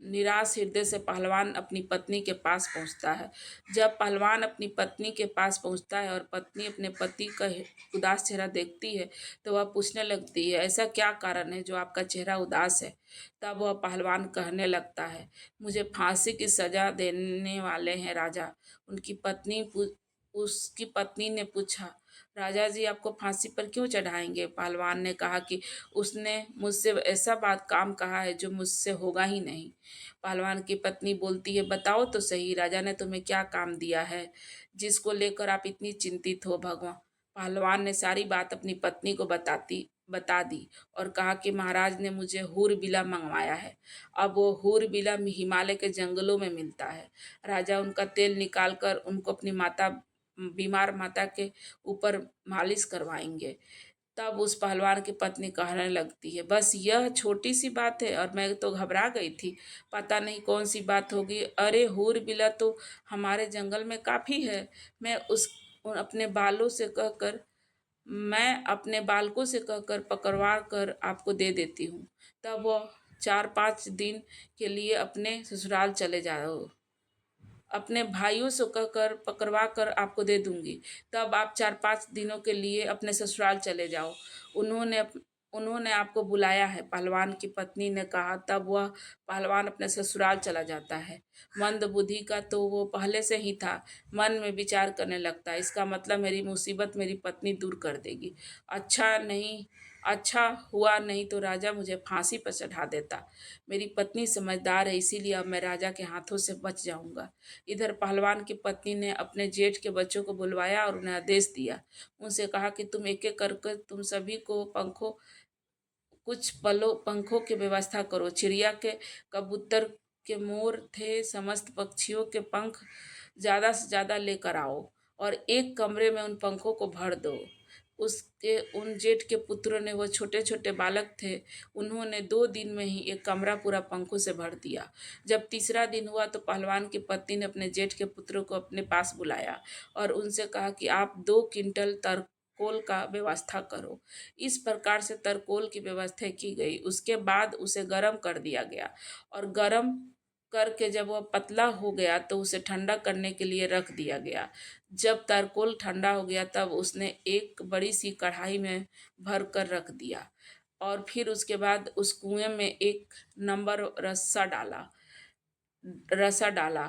निराश हृदय से पहलवान अपनी पत्नी के पास पहुंचता है। जब पहलवान अपनी पत्नी के पास पहुंचता है और पत्नी अपने पति का उदास चेहरा देखती है तो वह पूछने लगती है, ऐसा क्या कारण है जो आपका चेहरा उदास है। तब वह पहलवान कहने लगता है, मुझे फांसी की सजा देने वाले हैं राजा। उसकी पत्नी ने पूछा, राजा जी आपको फांसी पर क्यों चढ़ाएंगे। पहलवान ने कहा कि उसने मुझसे ऐसा बात काम कहा है जो मुझसे होगा ही नहीं। पहलवान की पत्नी बोलती है, बताओ तो सही, राजा ने तुम्हें क्या काम दिया है जिसको लेकर आप इतनी चिंतित हो। भगवान पहलवान ने सारी बात अपनी पत्नी को बता दी और कहा कि महाराज ने मुझे हूर बिला मंगवाया है। अब वो हूर बिला हिमालय के जंगलों में मिलता है। राजा उनका तेल निकालकर उनको अपनी बीमार माता के ऊपर मालिश करवाएंगे। तब उस पहलवान की पत्नी कहने लगती है, बस यह छोटी सी बात है और मैं तो घबरा गई थी, पता नहीं कौन सी बात होगी। अरे हूर बिला तो हमारे जंगल में काफ़ी है। मैं उस अपने बालों से कहकर मैं अपने बालकों से कहकर पकड़वा कर आपको दे देती हूँ। तब वह 4-5 दिन के लिए अपने ससुराल चले जाओ। अपने भाइयों से कहकर पकड़वा कर आपको दे दूंगी। तब आप 4-5 दिनों के लिए अपने ससुराल चले जाओ। उन्होंने आपको बुलाया है, पहलवान की पत्नी ने कहा। तब वह पहलवान अपने ससुराल चला जाता है। मंद बुद्धि का तो वो पहले से ही था। मन में विचार करने लगता है, इसका मतलब मेरी मुसीबत मेरी पत्नी दूर कर देगी। अच्छा नहीं अच्छा हुआ नहीं तो राजा मुझे फांसी पर चढ़ा देता। मेरी पत्नी समझदार है, इसीलिए अब मैं राजा के हाथों से बच जाऊंगा। इधर पहलवान की पत्नी ने अपने जेठ के बच्चों को बुलवाया और उन्हें आदेश दिया। उनसे कहा कि तुम एक एक करके तुम सभी को कुछ पलों पंखों की व्यवस्था करो। चिड़िया के, कबूतर के, मोर थे, समस्त पक्षियों के पंख ज़्यादा से ज़्यादा लेकर आओ और एक कमरे में उन पंखों को भर दो। उसके उन जेठ के पुत्रों ने, वो छोटे छोटे बालक थे, उन्होंने 2 दिन में ही एक कमरा पूरा पंखों से भर दिया। जब तीसरा दिन हुआ तो पहलवान की पत्नी ने अपने जेठ के पुत्रों को अपने पास बुलाया और उनसे कहा कि आप 2 क्विंटल तरकोल का व्यवस्था करो। इस प्रकार से तरकोल की व्यवस्था की गई। उसके बाद उसे गर्म कर दिया गया और गर्म करके जब वह पतला हो गया तो उसे ठंडा करने के लिए रख दिया गया। जब तरकोल ठंडा हो गया तब उसने एक बड़ी सी कढ़ाई में भर कर रख दिया और फिर उसके बाद उस कुएं में एक नंबर रसा डाला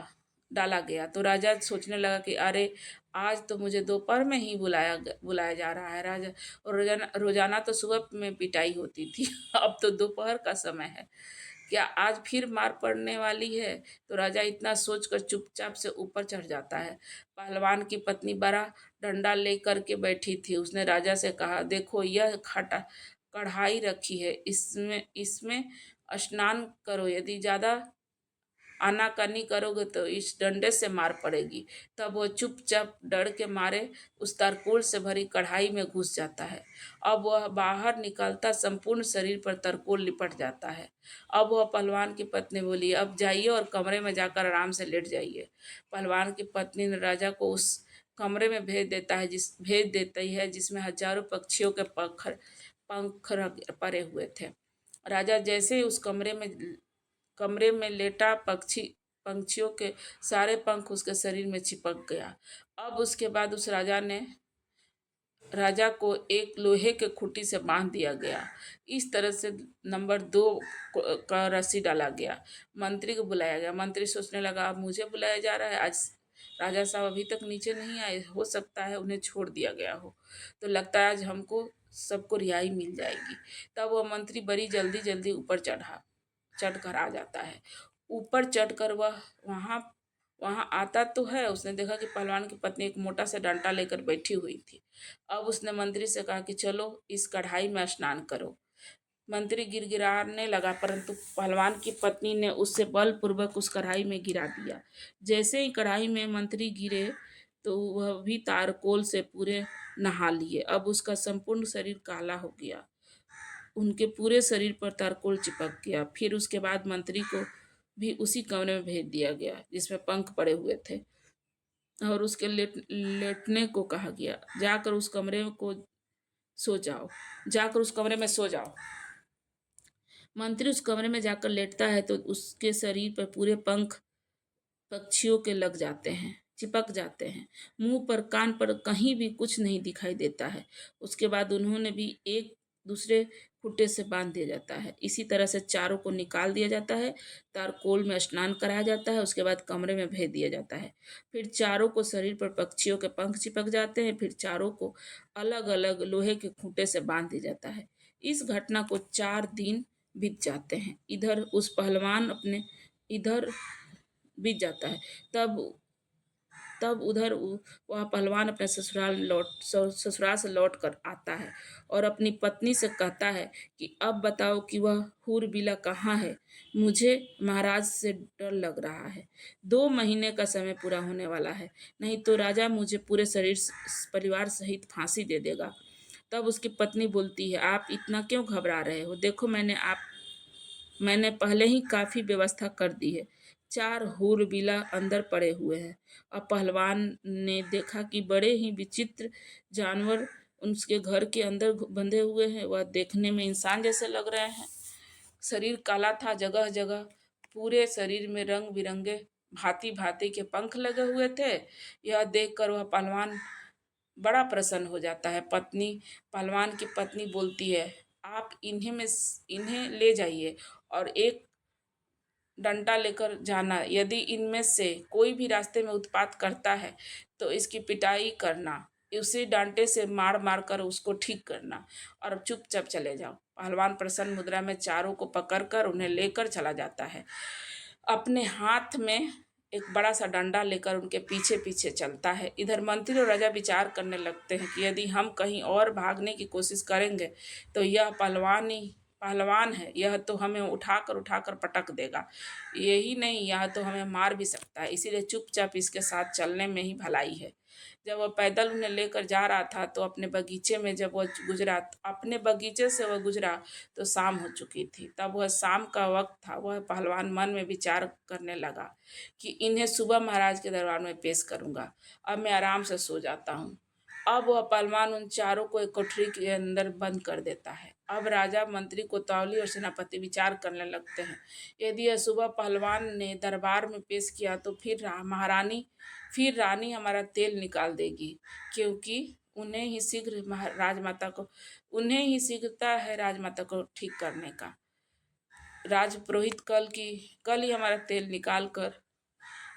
डाला गया। तो राजा सोचने लगा कि अरे, आज तो मुझे दोपहर में ही बुलाया जा रहा है। राजा, और रोजाना रोजाना तो सुबह में पिटाई होती थी अब तो दोपहर का समय है, क्या आज फिर मार पड़ने वाली है? तो राजा इतना सोचकर चुपचाप से ऊपर चढ़ जाता है। पहलवान की पत्नी बड़ा डंडा लेकर के बैठी थी। उसने राजा से कहा, देखो यह खटा कढ़ाई रखी है, इसमें इसमें स्नान करो। यदि ज्यादा आनाकानी करोगे तो इस डंडे से मार पड़ेगी। तब वो चुपचाप डर के मारे उस तरकोल से भरी कढ़ाई में घुस जाता है। अब वह बाहर निकलता संपूर्ण शरीर पर तरकोल लिपट जाता है। अब वह पहलवान की पत्नी बोली, अब जाइए और कमरे में जाकर आराम से लेट जाइए। पहलवान की पत्नी ने राजा को उस कमरे में भेज देती है जिसमें हजारों पक्षियों के पंख परे हुए थे। राजा जैसे ही उस कमरे में लेटा, पंछियों के सारे पंख उसके शरीर में चिपक गया। अब उसके बाद उस राजा को एक लोहे के खूंटी से बांध दिया गया। इस तरह से नंबर 2 का रस्सी डाला गया। मंत्री को बुलाया गया। मंत्री सोचने लगा, अब मुझे बुलाया जा रहा है, आज राजा साहब अभी तक नीचे नहीं आए, हो सकता है उन्हें छोड़ दिया गया हो, तो लगता है आज हमको सबको रिहाई मिल जाएगी। तब वह मंत्री बड़ी जल्दी जल्दी ऊपर चढ़कर आ जाता है। ऊपर चढ़कर वह वहाँ वहाँ आता तो है, उसने देखा कि पहलवान की पत्नी एक मोटा सा डंडा लेकर बैठी हुई थी। अब उसने मंत्री से कहा कि चलो इस कढ़ाई में स्नान करो। मंत्री गिड़गिड़ाने लगा, परंतु पहलवान की पत्नी ने उससे बलपूर्वक उस कढ़ाई में गिरा दिया। जैसे ही कढ़ाई में मंत्री गिरे तो वह भी तारकोल से पूरे नहा लिए। अब उसका संपूर्ण शरीर काला हो गया, उनके पूरे शरीर पर तारकोल चिपक गया। फिर उसके बाद मंत्री को भी उसी कमरे में भेज दिया गया जिसमें पंख पड़े हुए थे और उसके लेटने को कहा गया। जाकर उस कमरे में सो जाओ। मंत्री उस कमरे में जाकर लेटता है तो उसके शरीर पर पूरे पंख पक्षियों के लग जाते हैं, चिपक जाते हैं। मुंह पर, कान पर कहीं भी कुछ नहीं दिखाई देता है। उसके बाद उन्होंने भी एक दूसरे खूंटे से बांध दिया जाता है। इसी तरह से चारों को निकाल दिया जाता है, तारकोल में स्नान कराया जाता है, उसके बाद कमरे में भेज दिया जाता है। फिर चारों को शरीर पर पक्षियों के पंख चिपक जाते हैं। फिर चारों को अलग अलग लोहे के खूंटे से बांध दिया जाता है। इस घटना को 4 दिन बीत जाते हैं। इधर बीत जाता है। तब तब वह पहलवान अपने ससुराल से लौट कर आता है और अपनी पत्नी से कहता है कि अब बताओ कि वह हूरबिला कहाँ है। मुझे महाराज से डर लग रहा है। 2 महीने का समय पूरा होने वाला है, नहीं तो राजा मुझे पूरे परिवार सहित फांसी दे देगा। तब उसकी पत्नी बोलती है, आप इतना क्यों घबरा रहे हो? देखो, मैंने पहले ही काफी व्यवस्था कर दी है। 4 हूरबिला अंदर पड़े हुए हैं। अब पहलवान ने देखा कि बड़े ही विचित्र जानवर उसके घर के अंदर बंधे हुए हैं। वह देखने में इंसान जैसे लग रहे हैं। शरीर काला था, जगह जगह पूरे शरीर में रंग बिरंगे भांति भांति के पंख लगे हुए थे। यह देखकर वह पहलवान बड़ा प्रसन्न हो जाता है। पहलवान की पत्नी बोलती है, आप इन्हें ले जाइए और एक डंडा लेकर जाना। यदि इनमें से कोई भी रास्ते में उत्पात करता है तो इसकी पिटाई करना। उसी डांटे से मार मार कर उसको ठीक करना और अब चुपचाप चले जाओ। पहलवान प्रसन्न मुद्रा में चारों को पकड़कर उन्हें लेकर चला जाता है। अपने हाथ में एक बड़ा सा डंडा लेकर उनके पीछे पीछे चलता है। इधर मंत्री और राजा विचार करने लगते हैं कि यदि हम कहीं और भागने की कोशिश करेंगे तो यह पहलवान है, यह तो हमें उठाकर उठाकर पटक देगा। यही नहीं, यह तो हमें मार भी सकता है, इसीलिए चुपचाप इसके साथ चलने में ही भलाई है। जब वह पैदल उन्हें लेकर जा रहा था तो अपने बगीचे से वह गुजरा तो शाम हो चुकी थी। तब वह शाम का वक्त था। वह पहलवान मन में विचार करने लगा कि इन्हें सुबह महाराज के दरबार में पेश करूंगा। अब मैं आराम से सो जाता हूँ। अब वह पहलवान उन चारों को एक कोठरी के अंदर बंद कर देता है। अब राजा, मंत्री, कोतवाली और सेनापति विचार करने लगते हैं। यदि यह सुबह पहलवान ने दरबार में पेश किया तो फिर रानी हमारा तेल निकाल देगी, क्योंकि उन्हें ही शीघ्रता है राजमाता को ठीक करने का। राजपुरोहित कल ही हमारा तेल निकाल कर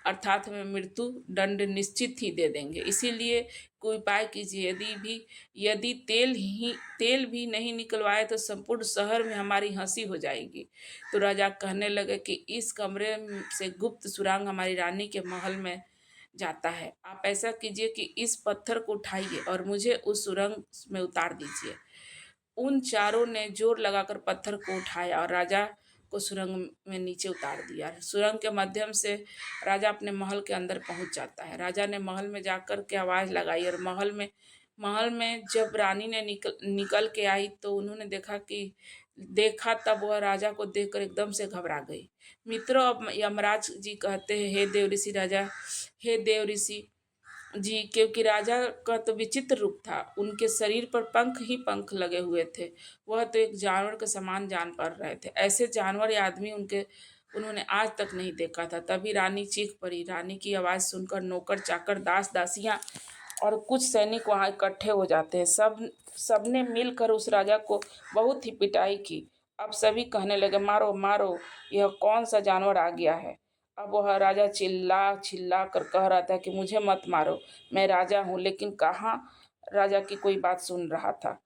अर्थात हमें मृत्यु दंड निश्चित ही दे देंगे। इसीलिए कोई उपाय कीजिए। यदि तेल भी नहीं निकलवाए तो संपूर्ण शहर में हमारी हंसी हो जाएगी। तो राजा कहने लगे कि इस कमरे से गुप्त सुरंग हमारी रानी के महल में जाता है। आप ऐसा कीजिए कि इस पत्थर को उठाइए और मुझे उस सुरंग में उतार दीजिए। उन चारों ने जोर लगाकर पत्थर को उठाया और राजा को सुरंग में नीचे उतार दिया। सुरंग के माध्यम से राजा अपने महल के अंदर पहुंच जाता है। राजा ने महल में जाकर के आवाज लगाई और महल में जब रानी ने निकल के आई तो उन्होंने देखा तब वह राजा को देखकर एकदम से घबरा गई। मित्रों, अब यमराज जी कहते हैं, हे देव ऋषि जी, क्योंकि राजा का तो विचित्र रूप था। उनके शरीर पर पंख ही पंख लगे हुए थे। वह तो एक जानवर के समान जान पड़ रहे थे। ऐसे जानवर या आदमी उन्होंने आज तक नहीं देखा था। तभी रानी चीख पड़ी। रानी की आवाज़ सुनकर नौकर चाकर, दास दासियां और कुछ सैनिक वहां इकट्ठे हो जाते हैं। सबने मिलकर उस राजा को बहुत ही पिटाई की। अब सभी कहने लगे, मारो मारो, यह कौन सा जानवर आ गया है। अब वह राजा चिल्ला चिल्ला कर कह रहा था कि मुझे मत मारो, मैं राजा हूँ। लेकिन कहाँ राजा की कोई बात सुन रहा था।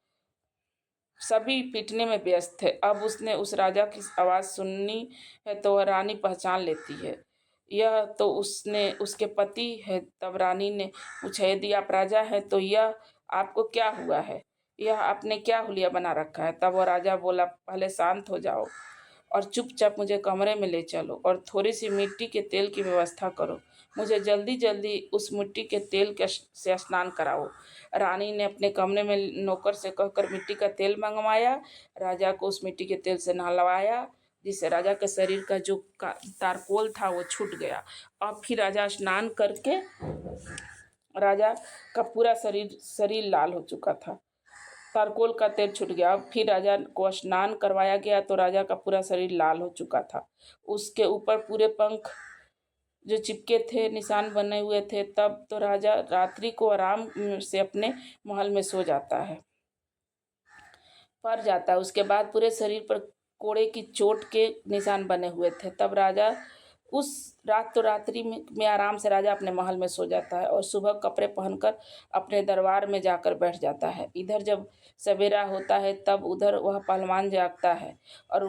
सभी पीटने में व्यस्त थे। अब उसने उस राजा की आवाज़ सुननी है तो वह रानी पहचान लेती है। यह तो उसके पति है। तब रानी ने पूछा, यदि आप राजा हैं तो यह आपको क्या हुआ है, यह आपने क्या हुलिया बना रखा है। तब वह राजा बोला, पहले शांत हो जाओ और चुपचाप मुझे कमरे में ले चलो और थोड़ी सी मिट्टी के तेल की व्यवस्था करो। मुझे जल्दी जल्दी उस मिट्टी के तेल से स्नान कराओ। रानी ने अपने कमरे में नौकर से कहकर मिट्टी का तेल मंगवाया। राजा को उस मिट्टी के तेल से नहलवाया, जिससे राजा के शरीर का जो तारकोल था वो छूट गया। अब फिर राजा स्नान करके राजा का पूरा शरीर लाल हो चुका था। तारकोल का तेल छूट गया। अब फिर राजा को स्नान करवाया गया तो राजा का पूरा शरीर लाल हो चुका था। उसके ऊपर पूरे पंख जो चिपके थे, निशान बने हुए थे। तब तो राजा रात्रि को आराम से अपने महल में सो जाता है, पर जाता है। उसके बाद पूरे शरीर पर कोड़े की चोट के निशान बने हुए थे। तब राजा उस रात्रि में आराम से राजा अपने महल में सो जाता है और सुबह कपड़े पहनकर अपने दरबार में जाकर बैठ जाता है। इधर जब सवेरा होता है तब उधर वह पहलवान जागता है और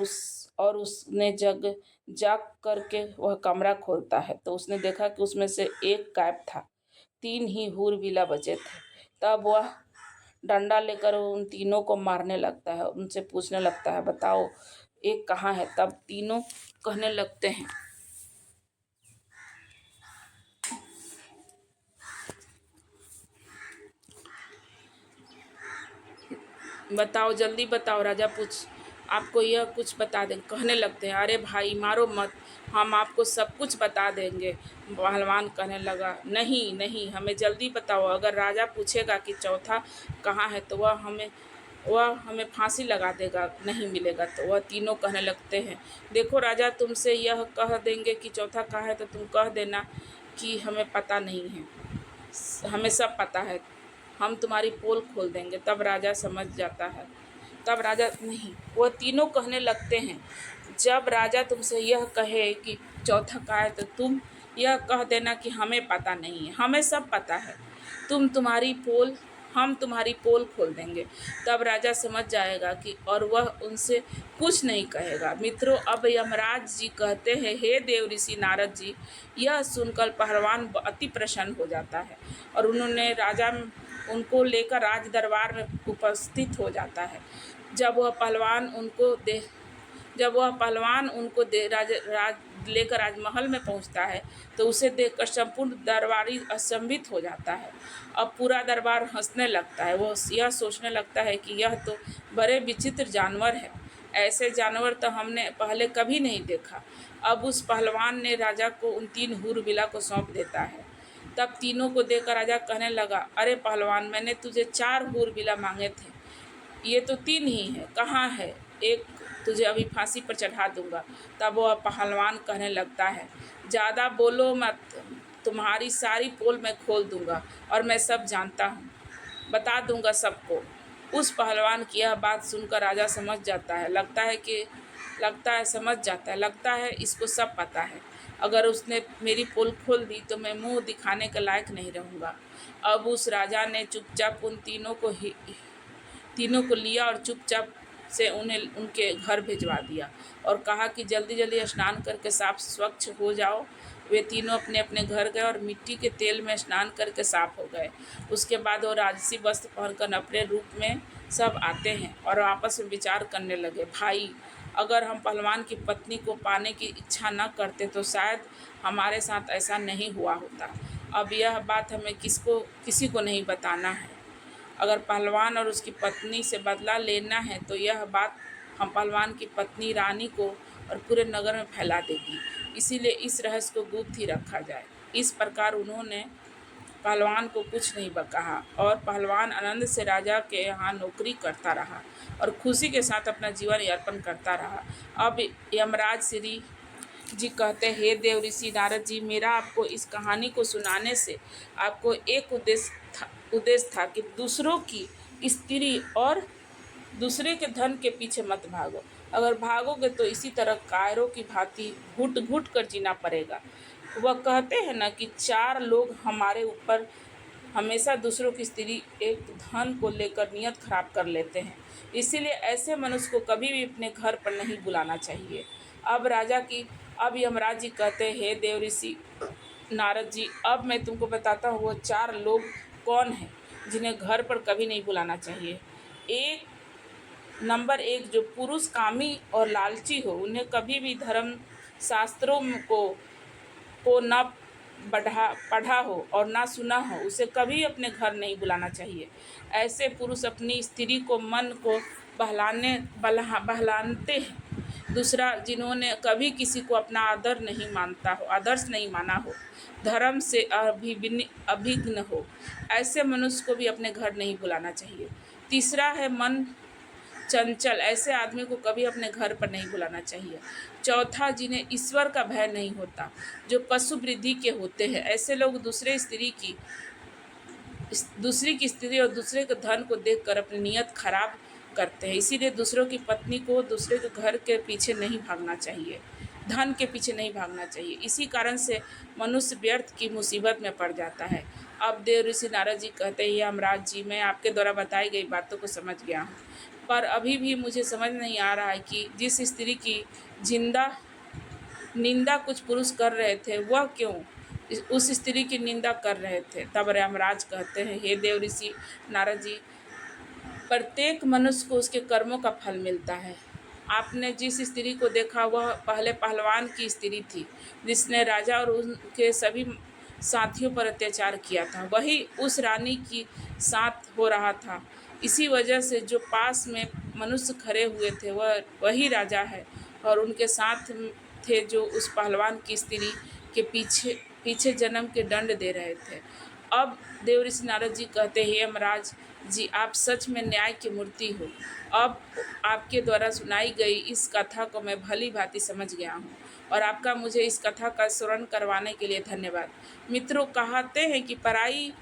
उसने जाग करके वह कमरा खोलता है तो उसने देखा कि उसमें से एक गायब था। 3 ही हूरबिला बचे थे। तब वह डंडा लेकर उन तीनों को मारने लगता है। उनसे पूछने लगता है, बताओ एक कहाँ है। तब तीनों कहने लगते हैं, बताओ जल्दी बताओ, राजा पूछ आपको यह कुछ बता दें। कहने लगते हैं, अरे भाई मारो मत, हम आपको सब कुछ बता देंगे। पहलवान कहने लगा, नहीं नहीं, हमें जल्दी बताओ। अगर राजा पूछेगा कि चौथा कहाँ है तो वह हमें फांसी लगा देगा, नहीं मिलेगा। तो वह तीनों कहने लगते हैं, देखो राजा तुमसे यह कह देंगे कि चौथा कहाँ है तो तुम कह देना कि हमें पता नहीं है, हमें सब पता है, हम तुम्हारी पोल खोल देंगे। तब राजा समझ जाता है। तब राजा नहीं, वह तीनों कहने लगते हैं, जब राजा तुमसे यह कहे कि चौथा कहाँ है तो तुम यह कह देना कि हमें पता नहीं है, हमें सब पता है। तुम्हारी पोल हम तुम्हारी पोल खोल देंगे। तब राजा समझ जाएगा कि और वह उनसे कुछ नहीं कहेगा। मित्रों, अब यमराज जी कहते हैं, हे देव ऋषि नारद जी, यह सुनकर पहलवान अति प्रसन्न हो जाता है और उन्होंने राजा उनको लेकर राज दरबार में उपस्थित हो जाता है। जब वह पहलवान उनको दे जब वह पहलवान उनको दे राज लेकर राजमहल में पहुंचता है तो उसे देखकर संपूर्ण दरबारी अचंभित हो जाता है। अब पूरा दरबार हंसने लगता है। वो यह सोचने लगता है कि यह तो बड़े विचित्र जानवर है, ऐसे जानवर तो हमने पहले कभी नहीं देखा। अब उस पहलवान ने राजा को उन 3 हूरबिला को सौंप देता है। तब तीनों को देखकर राजा कहने लगा, अरे पहलवान, मैंने तुझे 4 हूरबिला मांगे थे, ये तो 3 ही है, कहाँ है एक? तुझे अभी फांसी पर चढ़ा दूंगा। तब वह पहलवान कहने लगता है, ज़्यादा बोलो मत, तुम्हारी सारी पोल मैं खोल दूंगा और मैं सब जानता हूँ, बता दूंगा सबको। उस पहलवान की यह बात सुनकर राजा समझ जाता है, लगता है इसको सब पता है। अगर उसने मेरी पोल खोल दी तो मैं मुंह दिखाने के लायक नहीं रहूँगा। अब उस राजा ने चुपचाप उन तीनों को लिया और चुपचाप से उन्हें उनके घर भिजवा दिया और कहा कि जल्दी जल्दी स्नान करके साफ स्वच्छ हो जाओ। वे तीनों अपने अपने घर गए और मिट्टी के तेल में स्नान करके साफ हो गए। उसके बाद वो राजसी वस्त्र पहनकर अपने रूप में सब आते हैं और आपस में विचार करने लगे, भाई, अगर हम पहलवान की पत्नी को पाने की इच्छा न करते तो शायद हमारे साथ ऐसा नहीं हुआ होता। अब यह बात हमें किसी को नहीं बताना है। अगर पहलवान और उसकी पत्नी से बदला लेना है तो यह बात हम पहलवान की पत्नी रानी को और पूरे नगर में फैला देगी, इसीलिए इस रहस्य को गुप्त ही रखा जाए। इस प्रकार उन्होंने पहलवान को कुछ नहीं कहा और पहलवान आनंद से राजा के यहाँ नौकरी करता रहा और खुशी के साथ अपना जीवन यापन करता रहा। अब यमराज श्री जी कहते हैं, हे देव ऋषि नारद जी, मेरा आपको इस कहानी को सुनाने से आपको एक उद्देश्य था कि दूसरों की स्त्री और दूसरे के धन के पीछे मत भागो। अगर भागोगे तो इसी तरह कायरों की भांति घुट घुट कर जीना पड़ेगा। वह कहते हैं ना कि 4 लोग हमारे ऊपर हमेशा दूसरों की स्त्री एक धन को लेकर नियत खराब कर लेते हैं, इसीलिए ऐसे मनुष्य को कभी भी अपने घर पर नहीं बुलाना चाहिए। अब यमराज जी कहते हैं, हे देव ऋषि नारद जी, अब मैं तुमको बताता हूँ वो 4 लोग कौन हैं जिन्हें घर पर कभी नहीं बुलाना चाहिए। नंबर 1, जो पुरुष कामी और लालची हो, उन्हें कभी भी धर्म शास्त्रों को न पढ़ा हो और ना सुना हो, उसे कभी अपने घर नहीं बुलाना चाहिए। ऐसे पुरुष अपनी स्त्री को मन को बहलाते हैं। दूसरा, जिन्होंने कभी किसी को अपना आदर्श नहीं माना हो, धर्म से अभिज्ञ हो, ऐसे मनुष्य को भी अपने घर नहीं बुलाना चाहिए। तीसरा है मन चंचल, ऐसे आदमी को कभी अपने घर पर नहीं बुलाना चाहिए। चौथा, जिन्हें ईश्वर का भय नहीं होता, जो पशु वृद्धि के होते हैं, ऐसे लोग दूसरी की स्त्री और दूसरे के धन को देखकर अपनी नीयत खराब करते हैं। इसीलिए दूसरों की पत्नी को दूसरे के घर के पीछे नहीं भागना चाहिए, धन के पीछे नहीं भागना चाहिए। इसी कारण से मनुष्य व्यर्थ की मुसीबत में पड़ जाता है। अब देव ऋषि नारद जी कहते हैं, यमराज जी, मैं आपके द्वारा बताई गई बातों को समझ गया हूँ, पर अभी भी मुझे समझ नहीं आ रहा है कि जिस स्त्री की निंदा कुछ पुरुष कर रहे थे, वह क्यों उस स्त्री की निंदा कर रहे थे। तब यमराज कहते हैं, हे देव ऋषि नारद जी, प्रत्येक मनुष्य को उसके कर्मों का फल मिलता है। आपने जिस स्त्री को देखा वह पहले पहलवान की स्त्री थी, जिसने राजा और उनके सभी साथियों पर अत्याचार किया था। वही उस रानी की साथ हो रहा था। इसी वजह से जो पास में मनुष्य खड़े हुए थे वही राजा है और उनके साथ थे जो उस पहलवान की स्त्री के पीछे जन्म के दंड दे रहे थे। अब देव ऋषि नारद जी कहते हैं, यमराज जी, आप सच में न्याय की मूर्ति हो। अब आपके द्वारा सुनाई गई इस कथा को मैं भली भांति समझ गया हूँ और आपका मुझे इस कथा का श्रवण करवाने के लिए धन्यवाद। मित्रों, कहते हैं कि पराई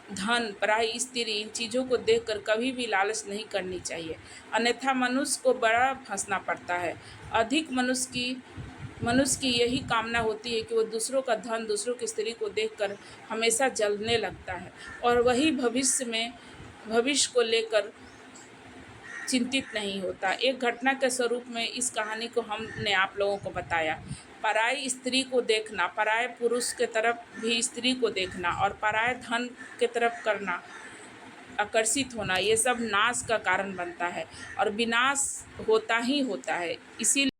धन, पराई स्त्री, इन चीज़ों को देखकर कभी भी लालच नहीं करनी चाहिए, अन्यथा मनुष्य को बड़ा फंसना पड़ता है। अधिक मनुष्य की मनुष्य की यही कामना होती है कि वो दूसरों का धन, दूसरों की स्त्री को देखकर हमेशा जलने लगता है और वही भविष्य को लेकर चिंतित नहीं होता। एक घटना के स्वरूप में इस कहानी को हमने आप लोगों को बताया। पराई स्त्री को देखना, पराये पुरुष के तरफ भी स्त्री को देखना और पराये धन के तरफ करना, आकर्षित होना, ये सब नाश का कारण बनता है और विनाश होता ही होता है। इसी